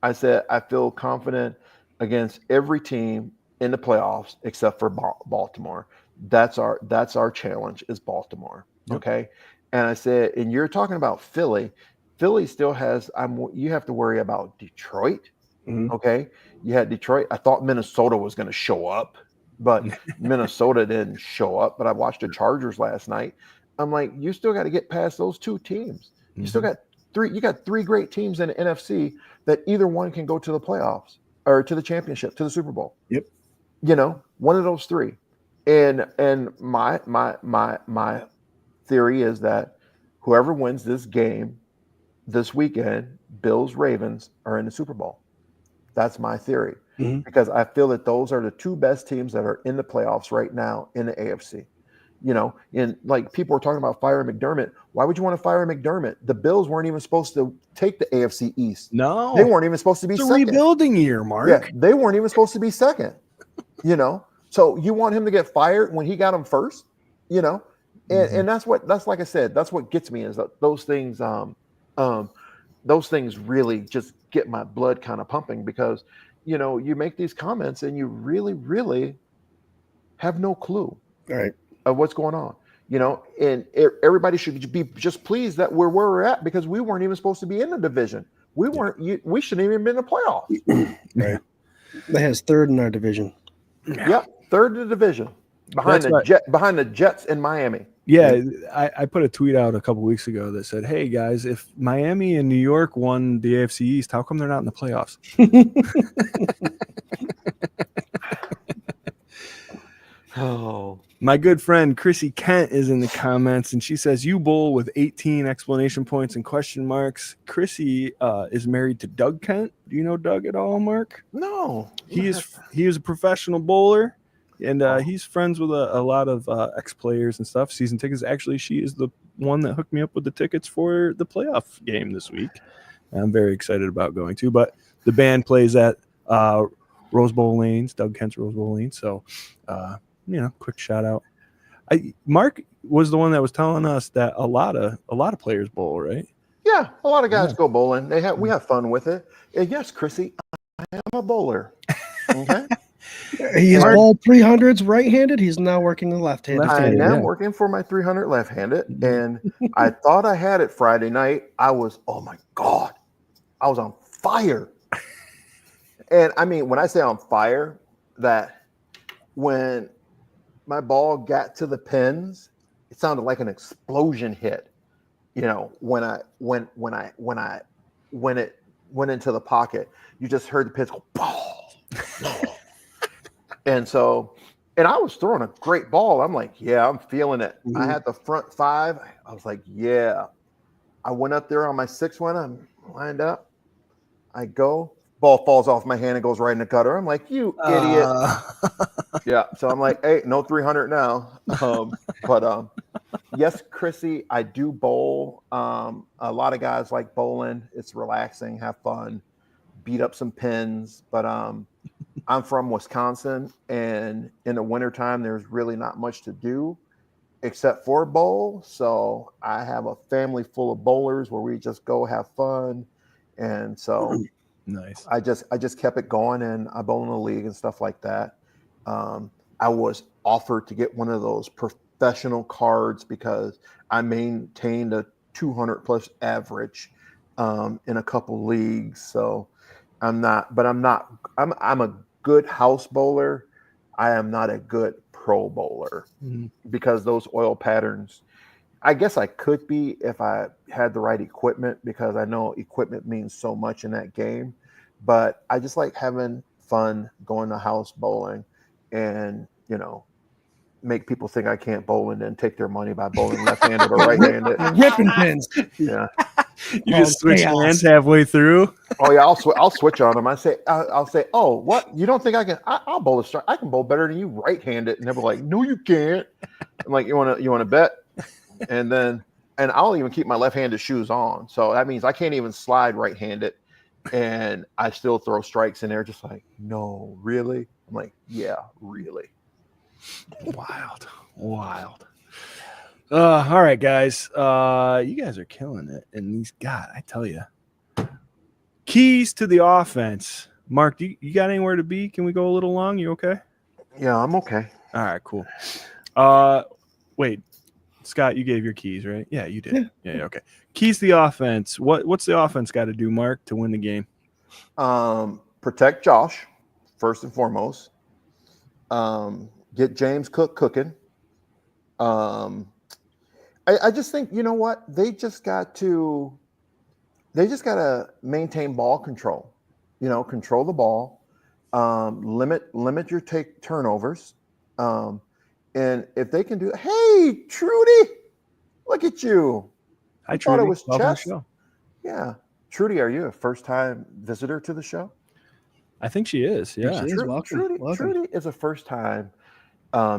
Speaker 4: I said, I feel confident against every team in the playoffs except for Baltimore. That's our challenge is Baltimore. Yep. Okay. And I said, and you're talking about Philly. Philly still has, you have to worry about Detroit. Mm-hmm. Okay. You had Detroit. I thought Minnesota was going to show up, but Minnesota didn't show up. But I watched the Chargers last night. I'm like, you still got to get past those two teams. You still got three great teams in the NFC that either one can go to the playoffs or to the championship, to the Super Bowl.
Speaker 5: Yep.
Speaker 4: You know, one of those three. And my theory is that whoever wins this game this weekend, Bills, Ravens, are in the Super Bowl. That's my theory. Mm-hmm. Because I feel that those are the two best teams that are in the playoffs right now in the AFC. You know, and like people are talking about firing McDermott. Why would you want to fire McDermott? The Bills weren't even supposed to take the AFC East.
Speaker 2: No,
Speaker 4: they weren't even supposed to be second.
Speaker 2: Rebuilding year, Mark.
Speaker 4: Yeah, they weren't even supposed to be second. You know, so you want him to get fired when he got him first? You know, and that's like I said, that's what gets me is that those things really just get my blood kind of pumping because you know you make these comments and you really, really have no clue.
Speaker 5: All right.
Speaker 4: Of what's going on, you know, and everybody should be just pleased that we're where we're at because we weren't even supposed to be in the division. We weren't. We shouldn't even been in the playoffs.
Speaker 5: Right. That has third in our division.
Speaker 4: Yeah, third in the division. behind the Jets in Miami.
Speaker 2: Yeah, I put a tweet out a couple weeks ago that said, "Hey guys, if Miami and New York won the AFC East, how come they're not in the playoffs?"
Speaker 4: Oh,
Speaker 2: my good friend Chrissy Kent is in the comments, and she says, "You bowl with 18 explanation points and question marks." Chrissy is married to Doug Kent. Do you know Doug at all, Mark?
Speaker 4: no.
Speaker 2: He is a professional bowler. And he's friends with a lot of ex-players and stuff, season tickets. Actually, she is the one that hooked me up with the tickets for the playoff game this week. I'm very excited about going to. But the band plays at Rose Bowl Lanes, Doug Kent's Rose Bowl Lanes. So, quick shout out. Mark was the one that was telling us that a lot of players bowl, right?
Speaker 4: Yeah, a lot of guys go bowling. We have fun with it. And yes, Chrissy, I am a bowler. Okay.
Speaker 5: He's bowled 300s right-handed. He's now working the left-handed.
Speaker 4: I am working for my 300 left-handed, and I thought I had it Friday night. Oh my God, I was on fire. And I mean, when I say on fire, that when my ball got to the pins, it sounded like an explosion hit. You know, when it went into the pocket, you just heard the pins go, boom. And I was throwing a great ball. I'm like, yeah, I'm feeling it. I had the front five. I was like, yeah. I went up there on my 6-1. I'm lined up. I go. Ball falls off my hand and goes right in the gutter. I'm like, you idiot. Yeah. So I'm like, hey, no 300 now. Yes, Chrissy, I do bowl. A lot of guys like bowling. It's relaxing, have fun, beat up some pins. But I'm from Wisconsin, and in the wintertime, there's really not much to do except for bowl. So I have a family full of bowlers where we just go have fun. And so
Speaker 2: nice.
Speaker 4: I just kept it going, and I bowl in the league and stuff like that. I was offered to get one of those professional cards because I maintained a 200 plus average in a couple leagues. So I'm a good house bowler. I am not a good pro bowler because those oil patterns, I guess I could be if I had the right equipment, because I know equipment means so much in that game. But I just like having fun going to house bowling and, make people think I can't bowl and then take their money by bowling left-handed or right-handed.
Speaker 5: Ripping pins.
Speaker 4: Yeah.
Speaker 2: You just switch hands halfway through.
Speaker 4: Oh yeah, I'll switch on them. I'll say, oh, what? You don't think I can? I'll bowl a strike. I can bowl better than you right-handed. And they'll be like, no, you can't. I'm like, you want to bet? And I'll even keep my left-handed shoes on. So that means I can't even slide right-handed, and I still throw strikes. And they're just like, no, really? I'm like, yeah, really.
Speaker 2: Wild. All right, guys. You guys are killing it. And I tell you, keys to the offense. Mark, you got anywhere to be? Can we go a little long? You okay?
Speaker 4: Yeah, I'm okay.
Speaker 2: All right, cool. Wait, Scott, you gave your keys, right? Yeah, you did. Yeah, okay. Keys to the offense. What's the offense got to do, Mark, to win the game?
Speaker 4: Protect Josh, first and foremost. Get James Cook cooking. I just think, you know what? They just got to maintain ball control. Control the ball. Limit your turnovers. And if they can do, hey, Trudy, look at you.
Speaker 2: Hi, Trudy.
Speaker 4: Thought it was
Speaker 2: Welcome
Speaker 4: chess.
Speaker 2: to the show.
Speaker 4: Yeah. Trudy, are you a first-time visitor to the show?
Speaker 2: I think she is. Yeah.
Speaker 5: She is. Welcome.
Speaker 4: Trudy is a first-time.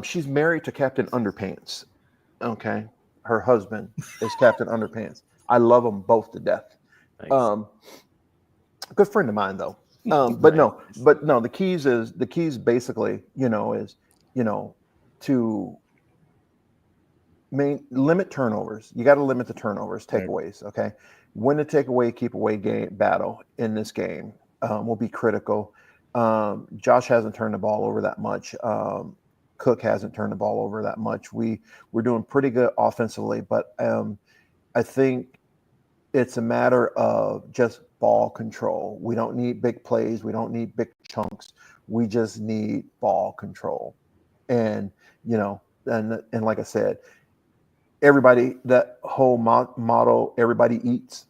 Speaker 4: She's married to Captain Underpants. Okay. Her husband is Captain Underpants. I love them both to death.
Speaker 2: Nice.
Speaker 4: Good friend of mine though. But no, the keys basically, is, to limit turnovers. You got to limit the turnovers, takeaways. Okay. Win the takeaway, keep away game battle in this game will be critical. Josh hasn't turned the ball over that much. Cook hasn't turned the ball over that much. We're doing pretty good offensively, but I think it's a matter of just ball control. We don't need big plays. We don't need big chunks. We just need ball control. And, and like I said, everybody, that whole motto, everybody eats.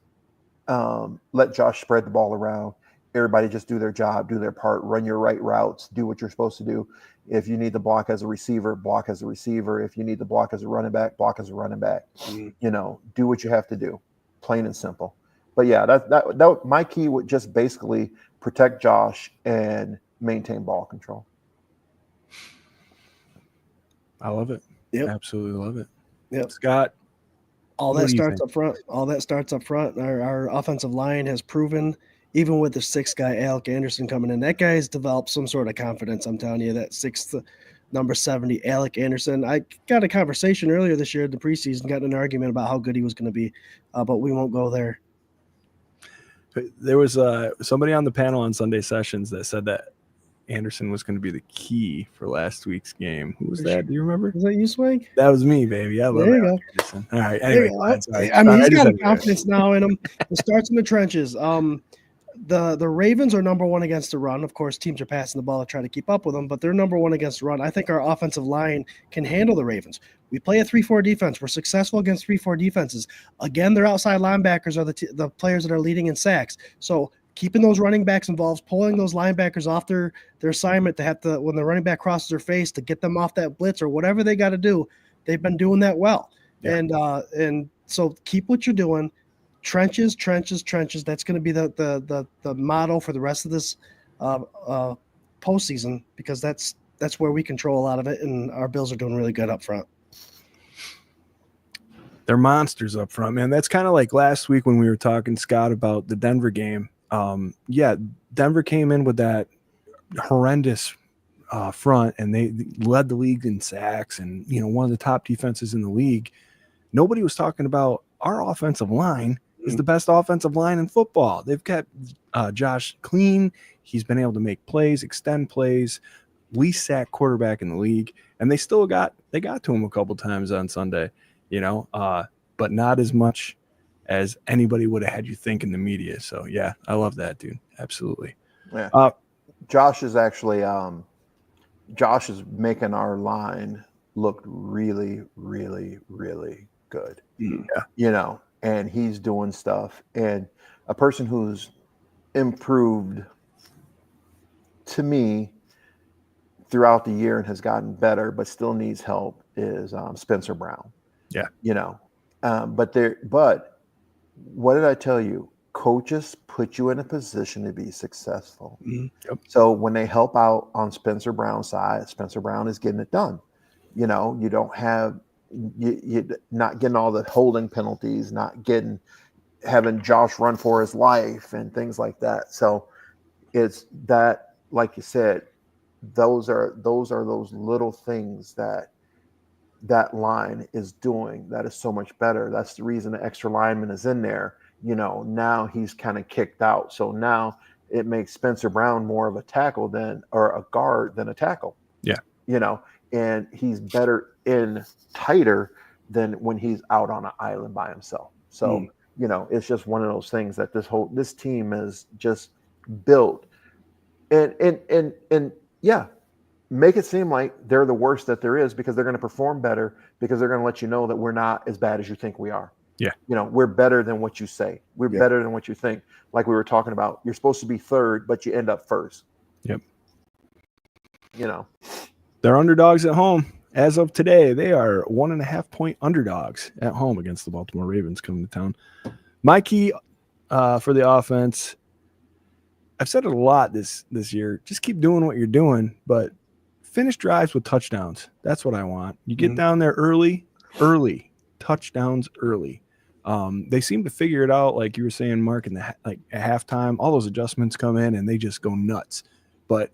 Speaker 4: Let Josh spread the ball around. Everybody just do their job, do their part, run your right routes, do what you're supposed to do. If you need to block as a receiver, block as a receiver. If you need to block as a running back, block as a running back. Do what you have to do, plain and simple. But yeah, that my key would just basically protect Josh and maintain ball control.
Speaker 2: I love it.
Speaker 5: Yep.
Speaker 2: Absolutely love it.
Speaker 5: Yep.
Speaker 2: Scott,
Speaker 5: all
Speaker 2: what
Speaker 5: that
Speaker 2: do you
Speaker 5: starts
Speaker 2: think?
Speaker 5: up front. All that starts up front. Our offensive line has proven, even with the sixth guy, Alec Anderson, coming in, that guy's developed some sort of confidence. I'm telling you, that sixth, number 70, Alec Anderson. I got a conversation earlier this year in the preseason, got in an argument about how good he was going to be, but we won't go there.
Speaker 2: There was somebody on the panel on Sunday sessions that said that Anderson was going to be the key for last week's game. Who was that? Do you remember?
Speaker 5: Was that you, Swank?
Speaker 2: That was me, baby. I love
Speaker 5: There you
Speaker 2: Alec
Speaker 5: go.
Speaker 2: Anderson. All right. Anyway, sorry.
Speaker 5: I mean, he's got
Speaker 2: had to-
Speaker 5: confidence now in him. It starts in the trenches. The Ravens are number one against the run. Of course, teams are passing the ball to try to keep up with them, but they're number one against the run. I think our offensive line can handle the Ravens. We play a 3-4 defense. We're successful against 3-4 defenses. Again, their outside linebackers are the players that are leading in sacks. So keeping those running backs involved, pulling those linebackers off their assignment to have to, when the running back crosses their face, to get them off that blitz or whatever they got to do. They've been doing that well. Yeah. And so keep what you're doing. Trenches. That's going to be the motto for the rest of this postseason, because that's where we control a lot of it, and our Bills are doing really good up front.
Speaker 2: They're monsters up front, man. That's kind of like last week when we were talking, Scott, about the Denver game. Denver came in with that horrendous front, and they led the league in sacks, and one of the top defenses in the league. Nobody was talking about our offensive line is the best offensive line in football. They've kept Josh clean. He's been able to make plays, extend plays, least sack quarterback in the league, and they got to him a couple times on Sunday, but not as much as anybody would have had you think in the media. So yeah, I love that, dude. Absolutely.
Speaker 4: Yeah. Josh is actually Josh is making our line look really, really, really good. Yeah. And he's doing stuff. And a person who's improved to me throughout the year and has gotten better, but still needs help, is Spencer Brown.
Speaker 2: Yeah.
Speaker 4: But what did I tell you? Coaches put you in a position to be successful.
Speaker 2: Yep.
Speaker 4: So when they help out on Spencer Brown's side, Spencer Brown is getting it done. You don't have you not getting all the holding penalties, not having Josh run for his life and things like that. So it's that, like you said, those are those little things that line is doing that is so much better. That's the reason the extra lineman is in there. Now he's kind of kicked out. So now it makes Spencer Brown more of a tackle or a guard than a tackle. Yeah. And he's better in tighter than when he's out on an island by himself. So, it's just one of those things that this team is just built and yeah, make it seem like they're the worst that there is, because they're going to perform better, because they're going to let you know that we're not as bad as you think we are. Yeah. We're better than what you say. We're better than what you think. Like we were talking about, you're supposed to be third, but you end up first. Yep.
Speaker 2: They're underdogs at home. As of today, they are 1.5-point underdogs at home against the Baltimore Ravens coming to town. My key for the offense, I've said it a lot this year, just keep doing what you're doing, but finish drives with touchdowns. That's what I want. You get down there early, touchdowns early. They seem to figure it out, like you were saying, Mark, at halftime, all those adjustments come in and they just go nuts. But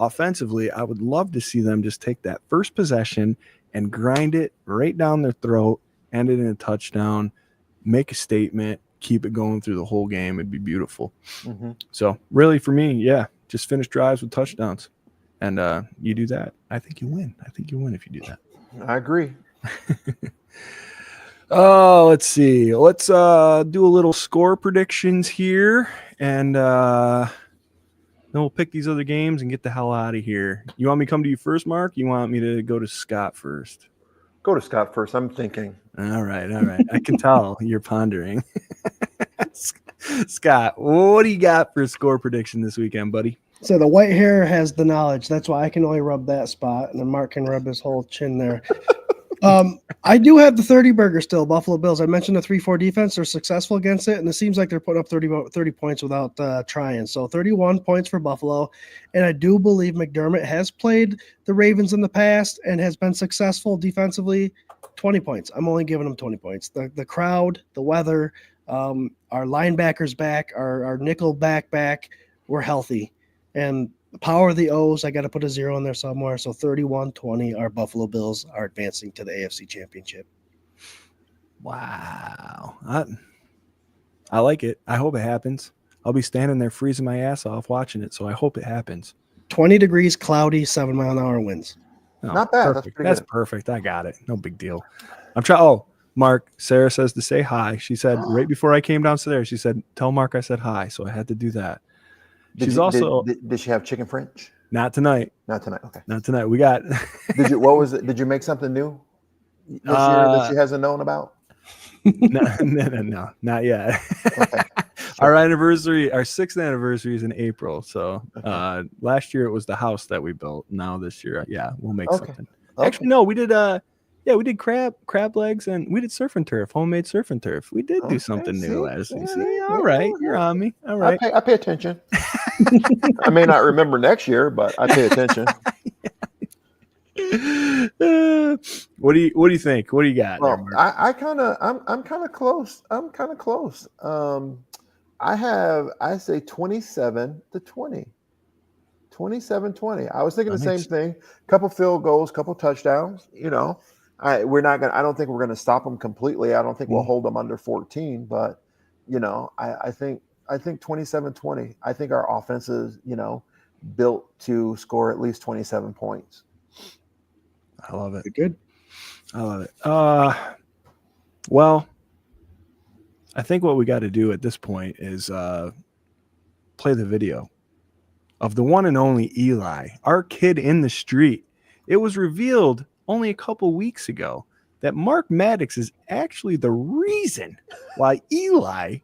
Speaker 2: offensively, I would love to see them just take that first possession and grind it right down their throat, end it in a touchdown, make a statement, keep it going through the whole game. It'd be beautiful. So really for me, just finish drives with touchdowns. And you do that, I think you win. I think you win if you do that.
Speaker 4: I agree.
Speaker 2: Let's see. Let's do a little score predictions here. And Then we'll pick these other games and get the hell out of here. You want me to come to you first, Mark? You want me to go to Scott first?
Speaker 4: Go to Scott first. I'm thinking.
Speaker 2: All right. I can tell you're pondering. Scott, what do you got for a score prediction this weekend, buddy?
Speaker 5: So the white hair has the knowledge. That's why I can only rub that spot, and then Mark can rub his whole chin there. I do have the 30 burger still, Buffalo Bills. I mentioned the 3-4 defense. They're successful against it, and it seems like they're putting up 30 points without trying. So 31 points for Buffalo. And I do believe McDermott has played the Ravens in the past and has been successful defensively. 20 points. I'm only giving them 20 points. The crowd, the weather, our linebackers back, our nickel back, we're healthy. And the power of the O's, I got to put a 0 in there somewhere. So 31-20, our Buffalo Bills are advancing to the AFC Championship.
Speaker 2: Wow. I like it. I hope it happens. I'll be standing there freezing my ass off watching it, so I hope it happens.
Speaker 5: 20 degrees, cloudy, 7-mile-an-hour winds.
Speaker 2: Oh,
Speaker 4: Not bad.
Speaker 2: Perfect. That's perfect. I got it. No big deal. I'm trying. Oh, Mark, Sarah says to say hi. She said right before I came downstairs, she said, tell Mark I said hi. So I had to do that.
Speaker 4: Did she have chicken French?
Speaker 2: Not tonight.
Speaker 4: Not tonight. Okay.
Speaker 2: Not tonight. We got.
Speaker 4: What was it? Did you make something new this year that she hasn't known about?
Speaker 2: No, not yet. Okay. Our anniversary, our 6th anniversary is in April. So last year it was the house that we built. Now this year, we'll make something. Actually, no, we did we did crab legs, and we did surf and turf, homemade surf and turf. We did do something new last week. All right, you're on me. All right.
Speaker 4: I pay attention. I may not remember next year, but I pay attention.
Speaker 2: What do you think? What do you got?
Speaker 4: Well, I'm kind of close. I say 27-20. 27-20. I was thinking the same thing. Couple field goals, couple touchdowns. I don't think we're gonna stop them completely. I don't think we'll hold them under 14. But I think 27-20. I think our offense is built to score at least 27 points.
Speaker 2: I love it.
Speaker 5: Good.
Speaker 2: I love it. Well, I think what we got to do at this point is play the video of the one and only Eli, our kid in the street. It was revealed only a couple weeks ago that Mark Maddox is actually the reason why Eli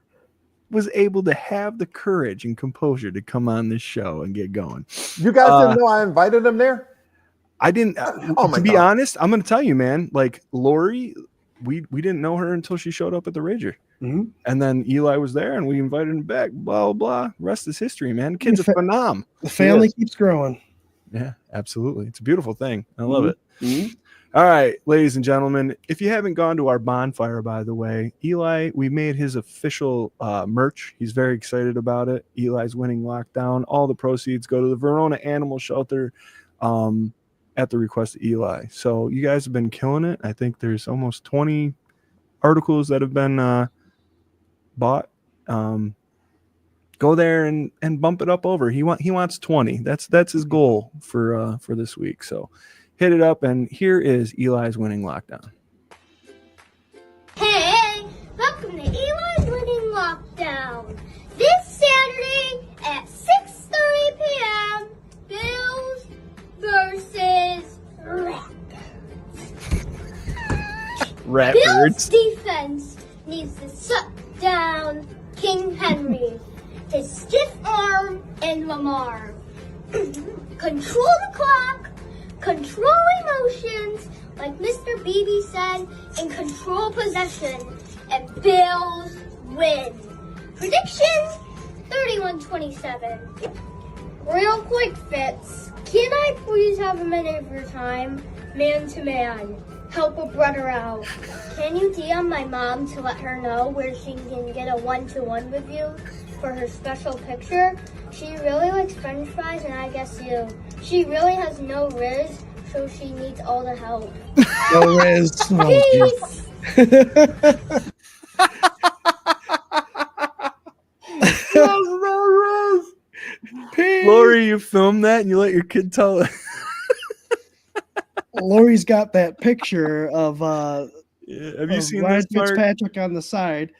Speaker 2: was able to have the courage and composure to come on this show and get going.
Speaker 4: You guys didn't know I invited him there?
Speaker 2: I didn't. To be honest, I'm going to tell you, man, like Lori, we didn't know her until she showed up at the Rager. Mm-hmm. And then Eli was there and we invited him back, blah, blah, blah. Rest is history, man. The kid's a phenom.
Speaker 5: The family keeps growing.
Speaker 2: Yeah, absolutely. It's a beautiful thing. I love it. Mm-hmm. All right, ladies and gentlemen, if you haven't gone to our bonfire, by the way, Eli, we made his official merch. He's very excited about it. Eli's winning lockdown. All the proceeds go to the Verona Animal Shelter at the request of Eli. So you guys have been killing it. I think there's almost 20 articles that have been bought. Go there and bump it up over. He wants 20. That's his goal for this week. So hit it up, and here is Eli's winning lockdown.
Speaker 6: Hey, welcome to Eli's winning lockdown. This Saturday at 6:30 p.m. Bills versus Bills defense needs to shut down King Henry, his stiff arm, and Lamar. Control the clock, control emotions, like Mr. Beebe said, and control possession, and Bills win. Prediction, 31-27. Real quick, Fitz, can I please have a minute of your time? Man to man. Help a brother out. Can you DM my mom to let her know where she can get a 1-to-1 with you for her special picture? She really likes french fries, and I guess you. She really has no riz, so she needs all the help.
Speaker 5: No riz.
Speaker 6: Peace.
Speaker 2: Lori, you filmed that and you let your kid tell it.
Speaker 5: Lori's got that picture of
Speaker 2: have you seen
Speaker 5: Ryan
Speaker 2: this, Mark?
Speaker 5: Fitzpatrick on the side.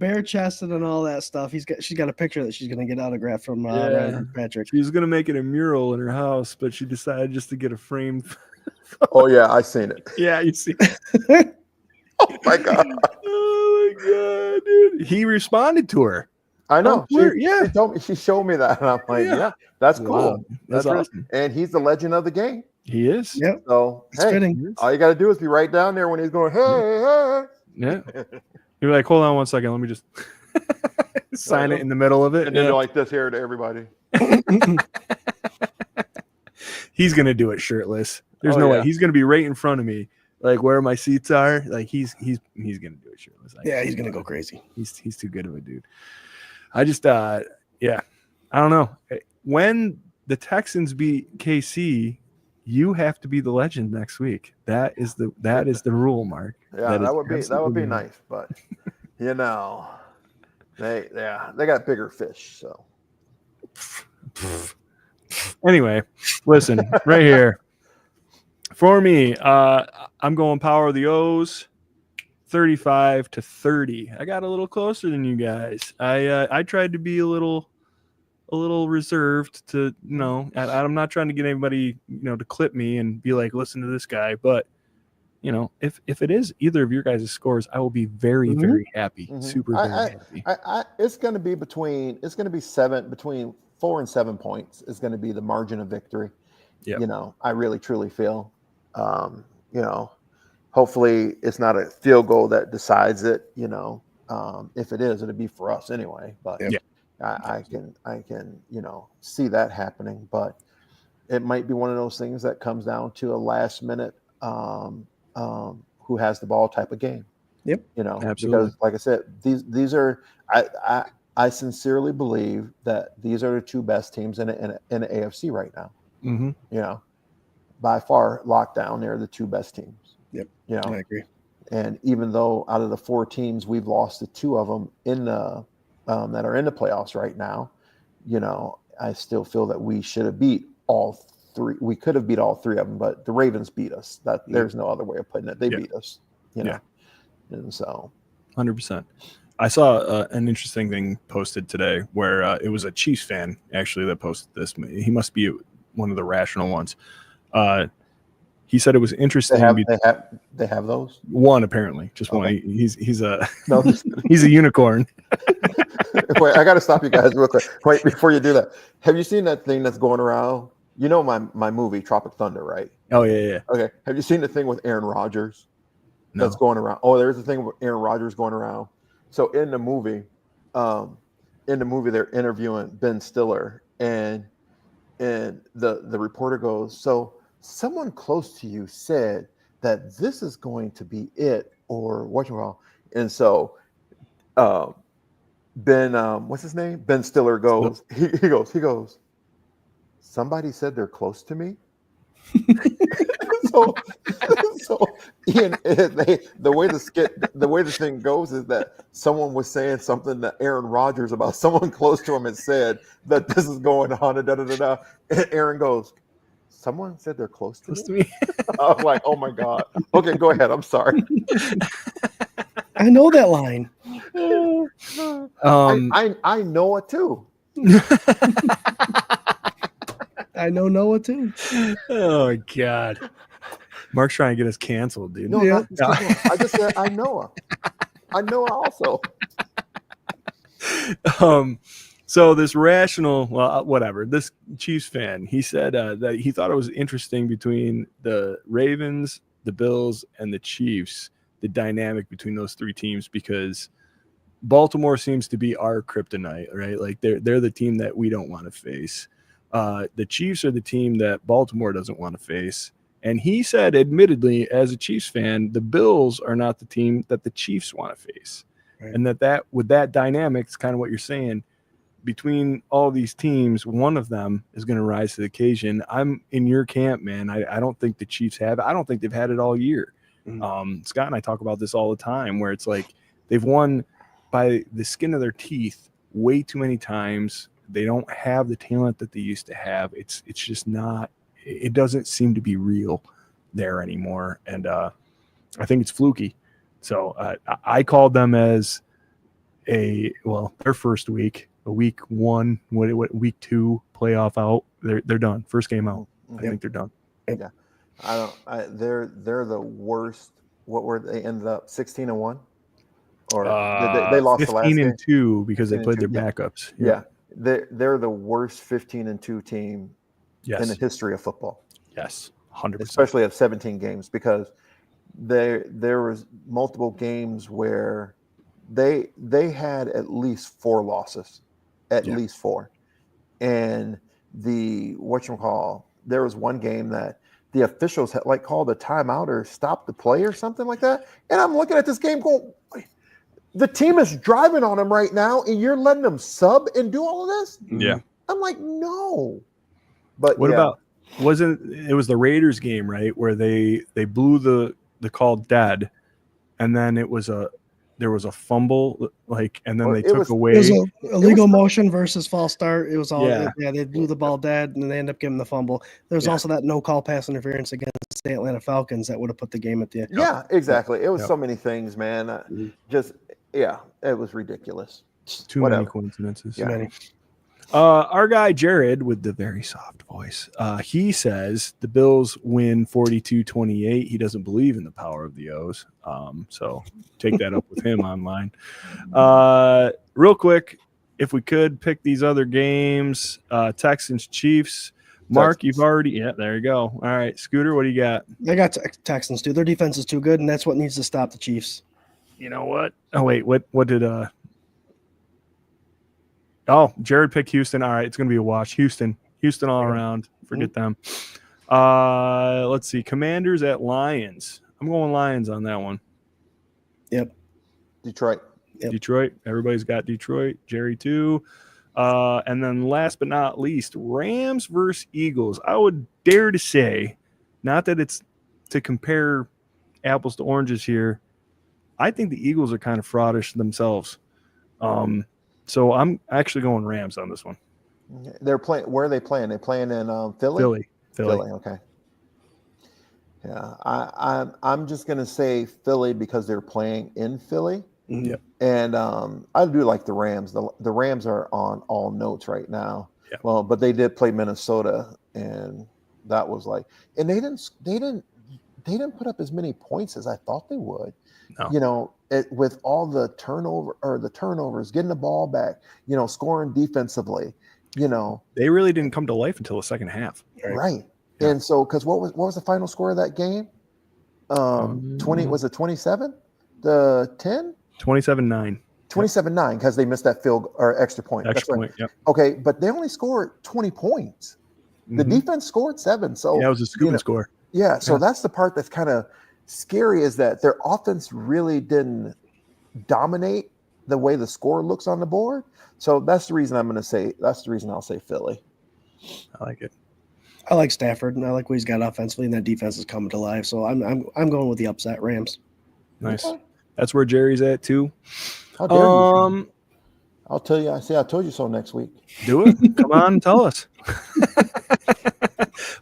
Speaker 5: bare chested and all that stuff. She's got a picture that she's gonna get autographed from Ryan Patrick.
Speaker 2: She was gonna make it a mural in her house, but she decided just to get a framed.
Speaker 4: Oh yeah, I seen it.
Speaker 2: Yeah, you see.
Speaker 4: Oh my god.
Speaker 2: Oh my god, dude! He responded to her.
Speaker 4: I know.
Speaker 2: Yeah.
Speaker 4: She told me. She showed me that, and I'm like, yeah, that's cool.
Speaker 2: Wow. That's
Speaker 4: really,
Speaker 2: awesome.
Speaker 4: and he's the legend of the game.
Speaker 2: He is.
Speaker 5: Yep.
Speaker 4: So
Speaker 5: It's
Speaker 4: hey,
Speaker 5: fitting.
Speaker 4: all you got to do is be right down there when he's going, hey.
Speaker 2: Yeah. You're like, hold on one second. Let me just sign it in the middle of it.
Speaker 4: And then you're like this here to everybody.
Speaker 2: He's gonna do it shirtless. There's no way. He's gonna be right in front of me, like where my seats are. Like he's gonna do it shirtless.
Speaker 5: Yeah, he's gonna go crazy.
Speaker 2: He's too good of a dude. I just I don't know. When the Texans beat KC, you have to be the legend next week. That is the rule, Mark.
Speaker 4: Yeah, that would be nice, but you know, they got bigger fish. So
Speaker 2: anyway, listen right here. For me, I'm going power of the O's, 35-30. I got a little closer than you guys. I tried to be a little reserved to, I'm not trying to get anybody, to clip me and be like, listen to this guy. But, if it is either of your guys' scores, I will be very, very happy.
Speaker 4: Mm-hmm.
Speaker 2: Super very happy.
Speaker 4: It's going to be between 4 and 7 points is going to be the margin of victory.
Speaker 2: Yeah.
Speaker 4: I really, truly feel, hopefully it's not a field goal that decides it, if it is, it'll be for us anyway, but I can, see that happening, but it might be one of those things that comes down to a last minute, who has the ball type of game.
Speaker 5: Yep.
Speaker 2: Absolutely.
Speaker 4: Because like I said, these are, I sincerely believe that these are the two best teams in the AFC right now.
Speaker 2: Mm-hmm.
Speaker 4: By far, lockdown, they're the two best teams.
Speaker 5: Yep.
Speaker 4: I
Speaker 5: agree.
Speaker 4: And even though out of the 4 teams, we've lost to 2 of them in the that are in the playoffs right now, I still feel that we should have beat all 3. We could have beat all 3 of them, but the Ravens beat us. There's no other way of putting it. They beat us. And so
Speaker 2: 100%. I saw an interesting thing posted today where it was a Chiefs fan actually that posted this. He must be one of the rational ones. He said it was interesting.
Speaker 4: They have those.
Speaker 2: One apparently, just one.
Speaker 4: Okay.
Speaker 2: He's a he's a unicorn.
Speaker 4: Wait, I got to stop you guys real quick. Wait, before you do that, have you seen that thing that's going around? My movie Tropic Thunder, right?
Speaker 2: Oh yeah.
Speaker 4: Okay. Have you seen the thing with Aaron Rodgers?
Speaker 2: No.
Speaker 4: That's going around. Oh, there's a thing with Aaron Rodgers going around. So in the movie, they're interviewing Ben Stiller, and the reporter goes, so someone close to you said that this is going to be it, or what you call. And so Ben, what's his name? Ben Stiller goes, he goes, somebody said they're close to me. so Ian, the way the thing goes is that someone was saying something to Aaron Rodgers about someone close to him and said that this is going on and da. And Aaron goes, someone said they're close to me. I'm like, oh my God. Okay, go ahead. I'm sorry.
Speaker 5: I know that line.
Speaker 4: I know it too.
Speaker 5: I know Noah too.
Speaker 2: Oh God. Mark's trying to get us canceled, dude.
Speaker 4: No, I just said I know her. I know her also.
Speaker 2: So this rational, whatever, this Chiefs fan, he said that he thought it was interesting between the Ravens, the Bills, and the Chiefs, the dynamic between those 3 teams, because Baltimore seems to be our kryptonite, right? Like they're the team that we don't want to face. The Chiefs are the team that Baltimore doesn't want to face. And he said, admittedly, as a Chiefs fan, the Bills are not the team that the Chiefs want to face. Right. And that with that dynamic, it's kind of what you're saying. Between all these teams, one of them is going to rise to the occasion. I'm in your camp, man. I don't think the Chiefs have it. I don't think they've had it all year. Mm-hmm. Scott and I talk about this all the time, where it's like they've won by the skin of their teeth way too many times. They don't have the talent that they used to have. It's just not. It doesn't seem to be real there anymore, and I think it's fluky. So I called them as their first week, a week 1, week 2 playoff out. They're done. First game out. I think they're done.
Speaker 4: Yeah, they're the worst. What were they? Ended up 16-1, or they lost the last game?
Speaker 2: 15-2 because they played
Speaker 4: 15-2.
Speaker 2: their backups.
Speaker 4: Yeah, they're the worst 15-2 team in the history of football.
Speaker 2: Yes, 100%.
Speaker 4: Especially of 17 games, because there was multiple games where they had at least 4 losses, least 4, and there was one game that the officials had called a timeout or stopped the play or something like that. And I'm looking at this game going, the team is driving on them right now, and you're letting them sub and do all of this?
Speaker 2: Yeah.
Speaker 4: I'm like, no. But
Speaker 2: what about, it was the Raiders game, right? Where they blew the call dead, and then there was a fumble, and then they took away.
Speaker 5: It was illegal motion versus false start. It was all they blew the ball dead, and they ended up giving the fumble. There's also that no call pass interference against the Atlanta Falcons that would have put the game at the end.
Speaker 4: Yeah, exactly. It was so many things, man. It was ridiculous.
Speaker 2: Too many coincidences.
Speaker 4: Yeah.
Speaker 5: Many.
Speaker 2: Our guy Jarrod with the very soft voice, he says the Bills win 42-28. He doesn't believe in the power of the O's, so take that up with him online. Real quick, if we could pick these other games, Texans Chiefs. Mark, you've already there you go. All right, Scooter, what do you got?
Speaker 5: They got Texans too. Their defense is too good, and that's what needs to stop the Chiefs.
Speaker 2: You know what? Oh wait, what did Jarrod picked Houston. All right, it's going to be a wash. Houston all around. Forget them. Let's see. Commanders at Lions. I'm going Lions on that one.
Speaker 5: Yep.
Speaker 4: Detroit.
Speaker 5: Yep.
Speaker 2: Detroit. Everybody's got Detroit. Jerry too. And then last but not least, Rams versus Eagles. I would dare to say, not that it's to compare apples to oranges here, I think the Eagles are kind of fraudish themselves. So I'm actually going Rams on this one.
Speaker 4: They're playing. Where are they playing? They're playing in Philly. Philly. Okay. Yeah, I'm just gonna say Philly because they're playing in Philly.
Speaker 2: Yep.
Speaker 4: And I do like the Rams. The Rams are on all notes right now.
Speaker 2: Yeah.
Speaker 4: Well, but they did play Minnesota, and that was and they didn't put up as many points as I thought they would.
Speaker 2: No.
Speaker 4: With all the turnovers, getting the ball back, scoring defensively,
Speaker 2: they really didn't come to life until the second half.
Speaker 4: Right. Yeah. And so, because what was the final score of that game? 20 was it 27? The 10?
Speaker 2: 27-9.
Speaker 4: 27-9 because they missed that field or extra point.
Speaker 2: Extra point. Yep.
Speaker 4: Okay, but they only scored 20 points. The defense scored 7. So
Speaker 2: it was a scooping score.
Speaker 4: Yeah. So that's the part that's kind of scary, is that their offense really didn't dominate the way the score looks on the board. So that's the reason I'll say Philly.
Speaker 2: I like it.
Speaker 5: I like Stafford, and I like what he's got offensively, and that defense is coming to life. So I'm going with the upset Rams.
Speaker 2: Nice. Okay. That's where Jerry's at too.
Speaker 4: How dare you? I'll tell you. I told you so next week.
Speaker 2: Do it. Come on, tell us.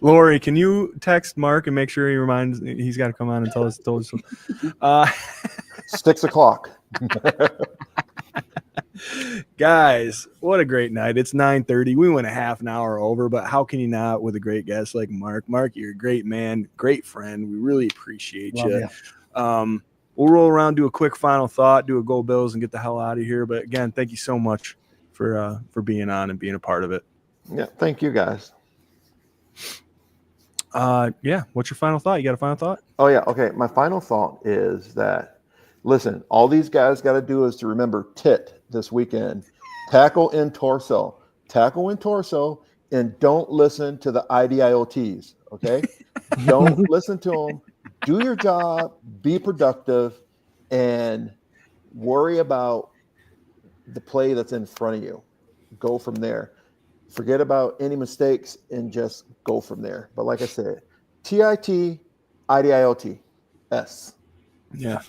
Speaker 2: Lori, can you text Mark and make sure he reminds he's got to come on and tell us.
Speaker 4: 6 o'clock.
Speaker 2: Guys, what a great night. It's 9:30. We went a half an hour over, but how can you not with a great guest like Mark? Mark, you're a great man, great friend. We really appreciate you. We'll roll around, do a quick final thought, do a Go Bills, and get the hell out of here. But again, thank you so much for being on and being a part of it.
Speaker 4: Yeah, thank you guys.
Speaker 2: What's your final thought? You got a final thought?
Speaker 4: Oh yeah, okay. My final thought is that, listen, all these guys got to do is to remember TIT this weekend. Tackle in torso, and don't listen to the IDIOTs. Okay, don't listen to them. Do your job, be productive, and worry about the play that's in front of you. Go from there. Forget about any mistakes and just go from there. But like I said, TIT, IDIOT, S.
Speaker 2: Yeah.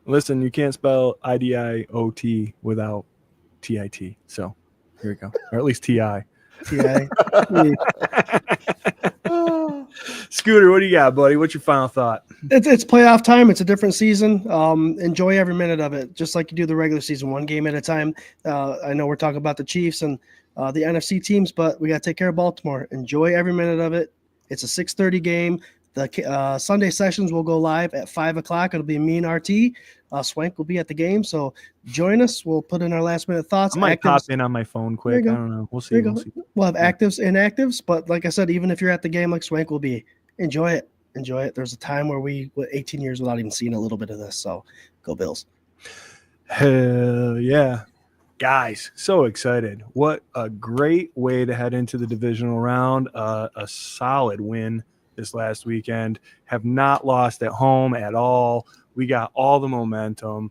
Speaker 2: Listen, you can't spell IDIOT without TIT. So here we go. Or at least TI.
Speaker 5: TI.
Speaker 2: Scooter, what do you got, buddy? What's your final thought?
Speaker 5: It's playoff time. It's a different season. Enjoy every minute of it, just like you do the regular season, one game at a time. I know we're talking about the Chiefs and the NFC teams, but we got to take care of Baltimore. Enjoy every minute of it. It's a 6:30 game. The Sunday sessions will go live at 5 o'clock. It'll be me and RT. Swank will be at the game, so join us. We'll put in our last minute thoughts.
Speaker 2: I might pop in on my phone quick. I don't know. We'll see.
Speaker 5: We'll have actives and inactives, but like I said, even if you're at the game like Swank will be, enjoy it. Enjoy it. There's a time where we went 18 years without even seeing a little bit of this, so go Bills.
Speaker 2: Hell yeah. Guys, so excited. What a great way to head into the divisional round. A solid win this last weekend. Have not lost at home at all. We got all the momentum.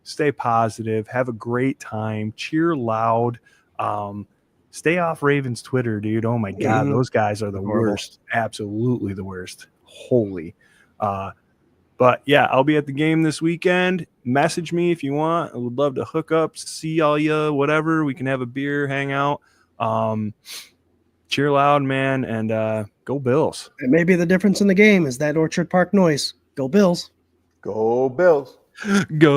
Speaker 2: Stay positive. Have a great time. Cheer loud. Stay off Ravens Twitter, dude. Oh my God, those guys are the worst. Absolutely the worst. Holy. But yeah, I'll be at the game this weekend. Message me if you want. I would love to hook up, see all you, whatever. We can have a beer, hang out. Cheer loud, man, and go Bills.
Speaker 5: It may be the difference in the game is that Orchard Park noise. Go Bills.
Speaker 4: Go Bills.
Speaker 2: Go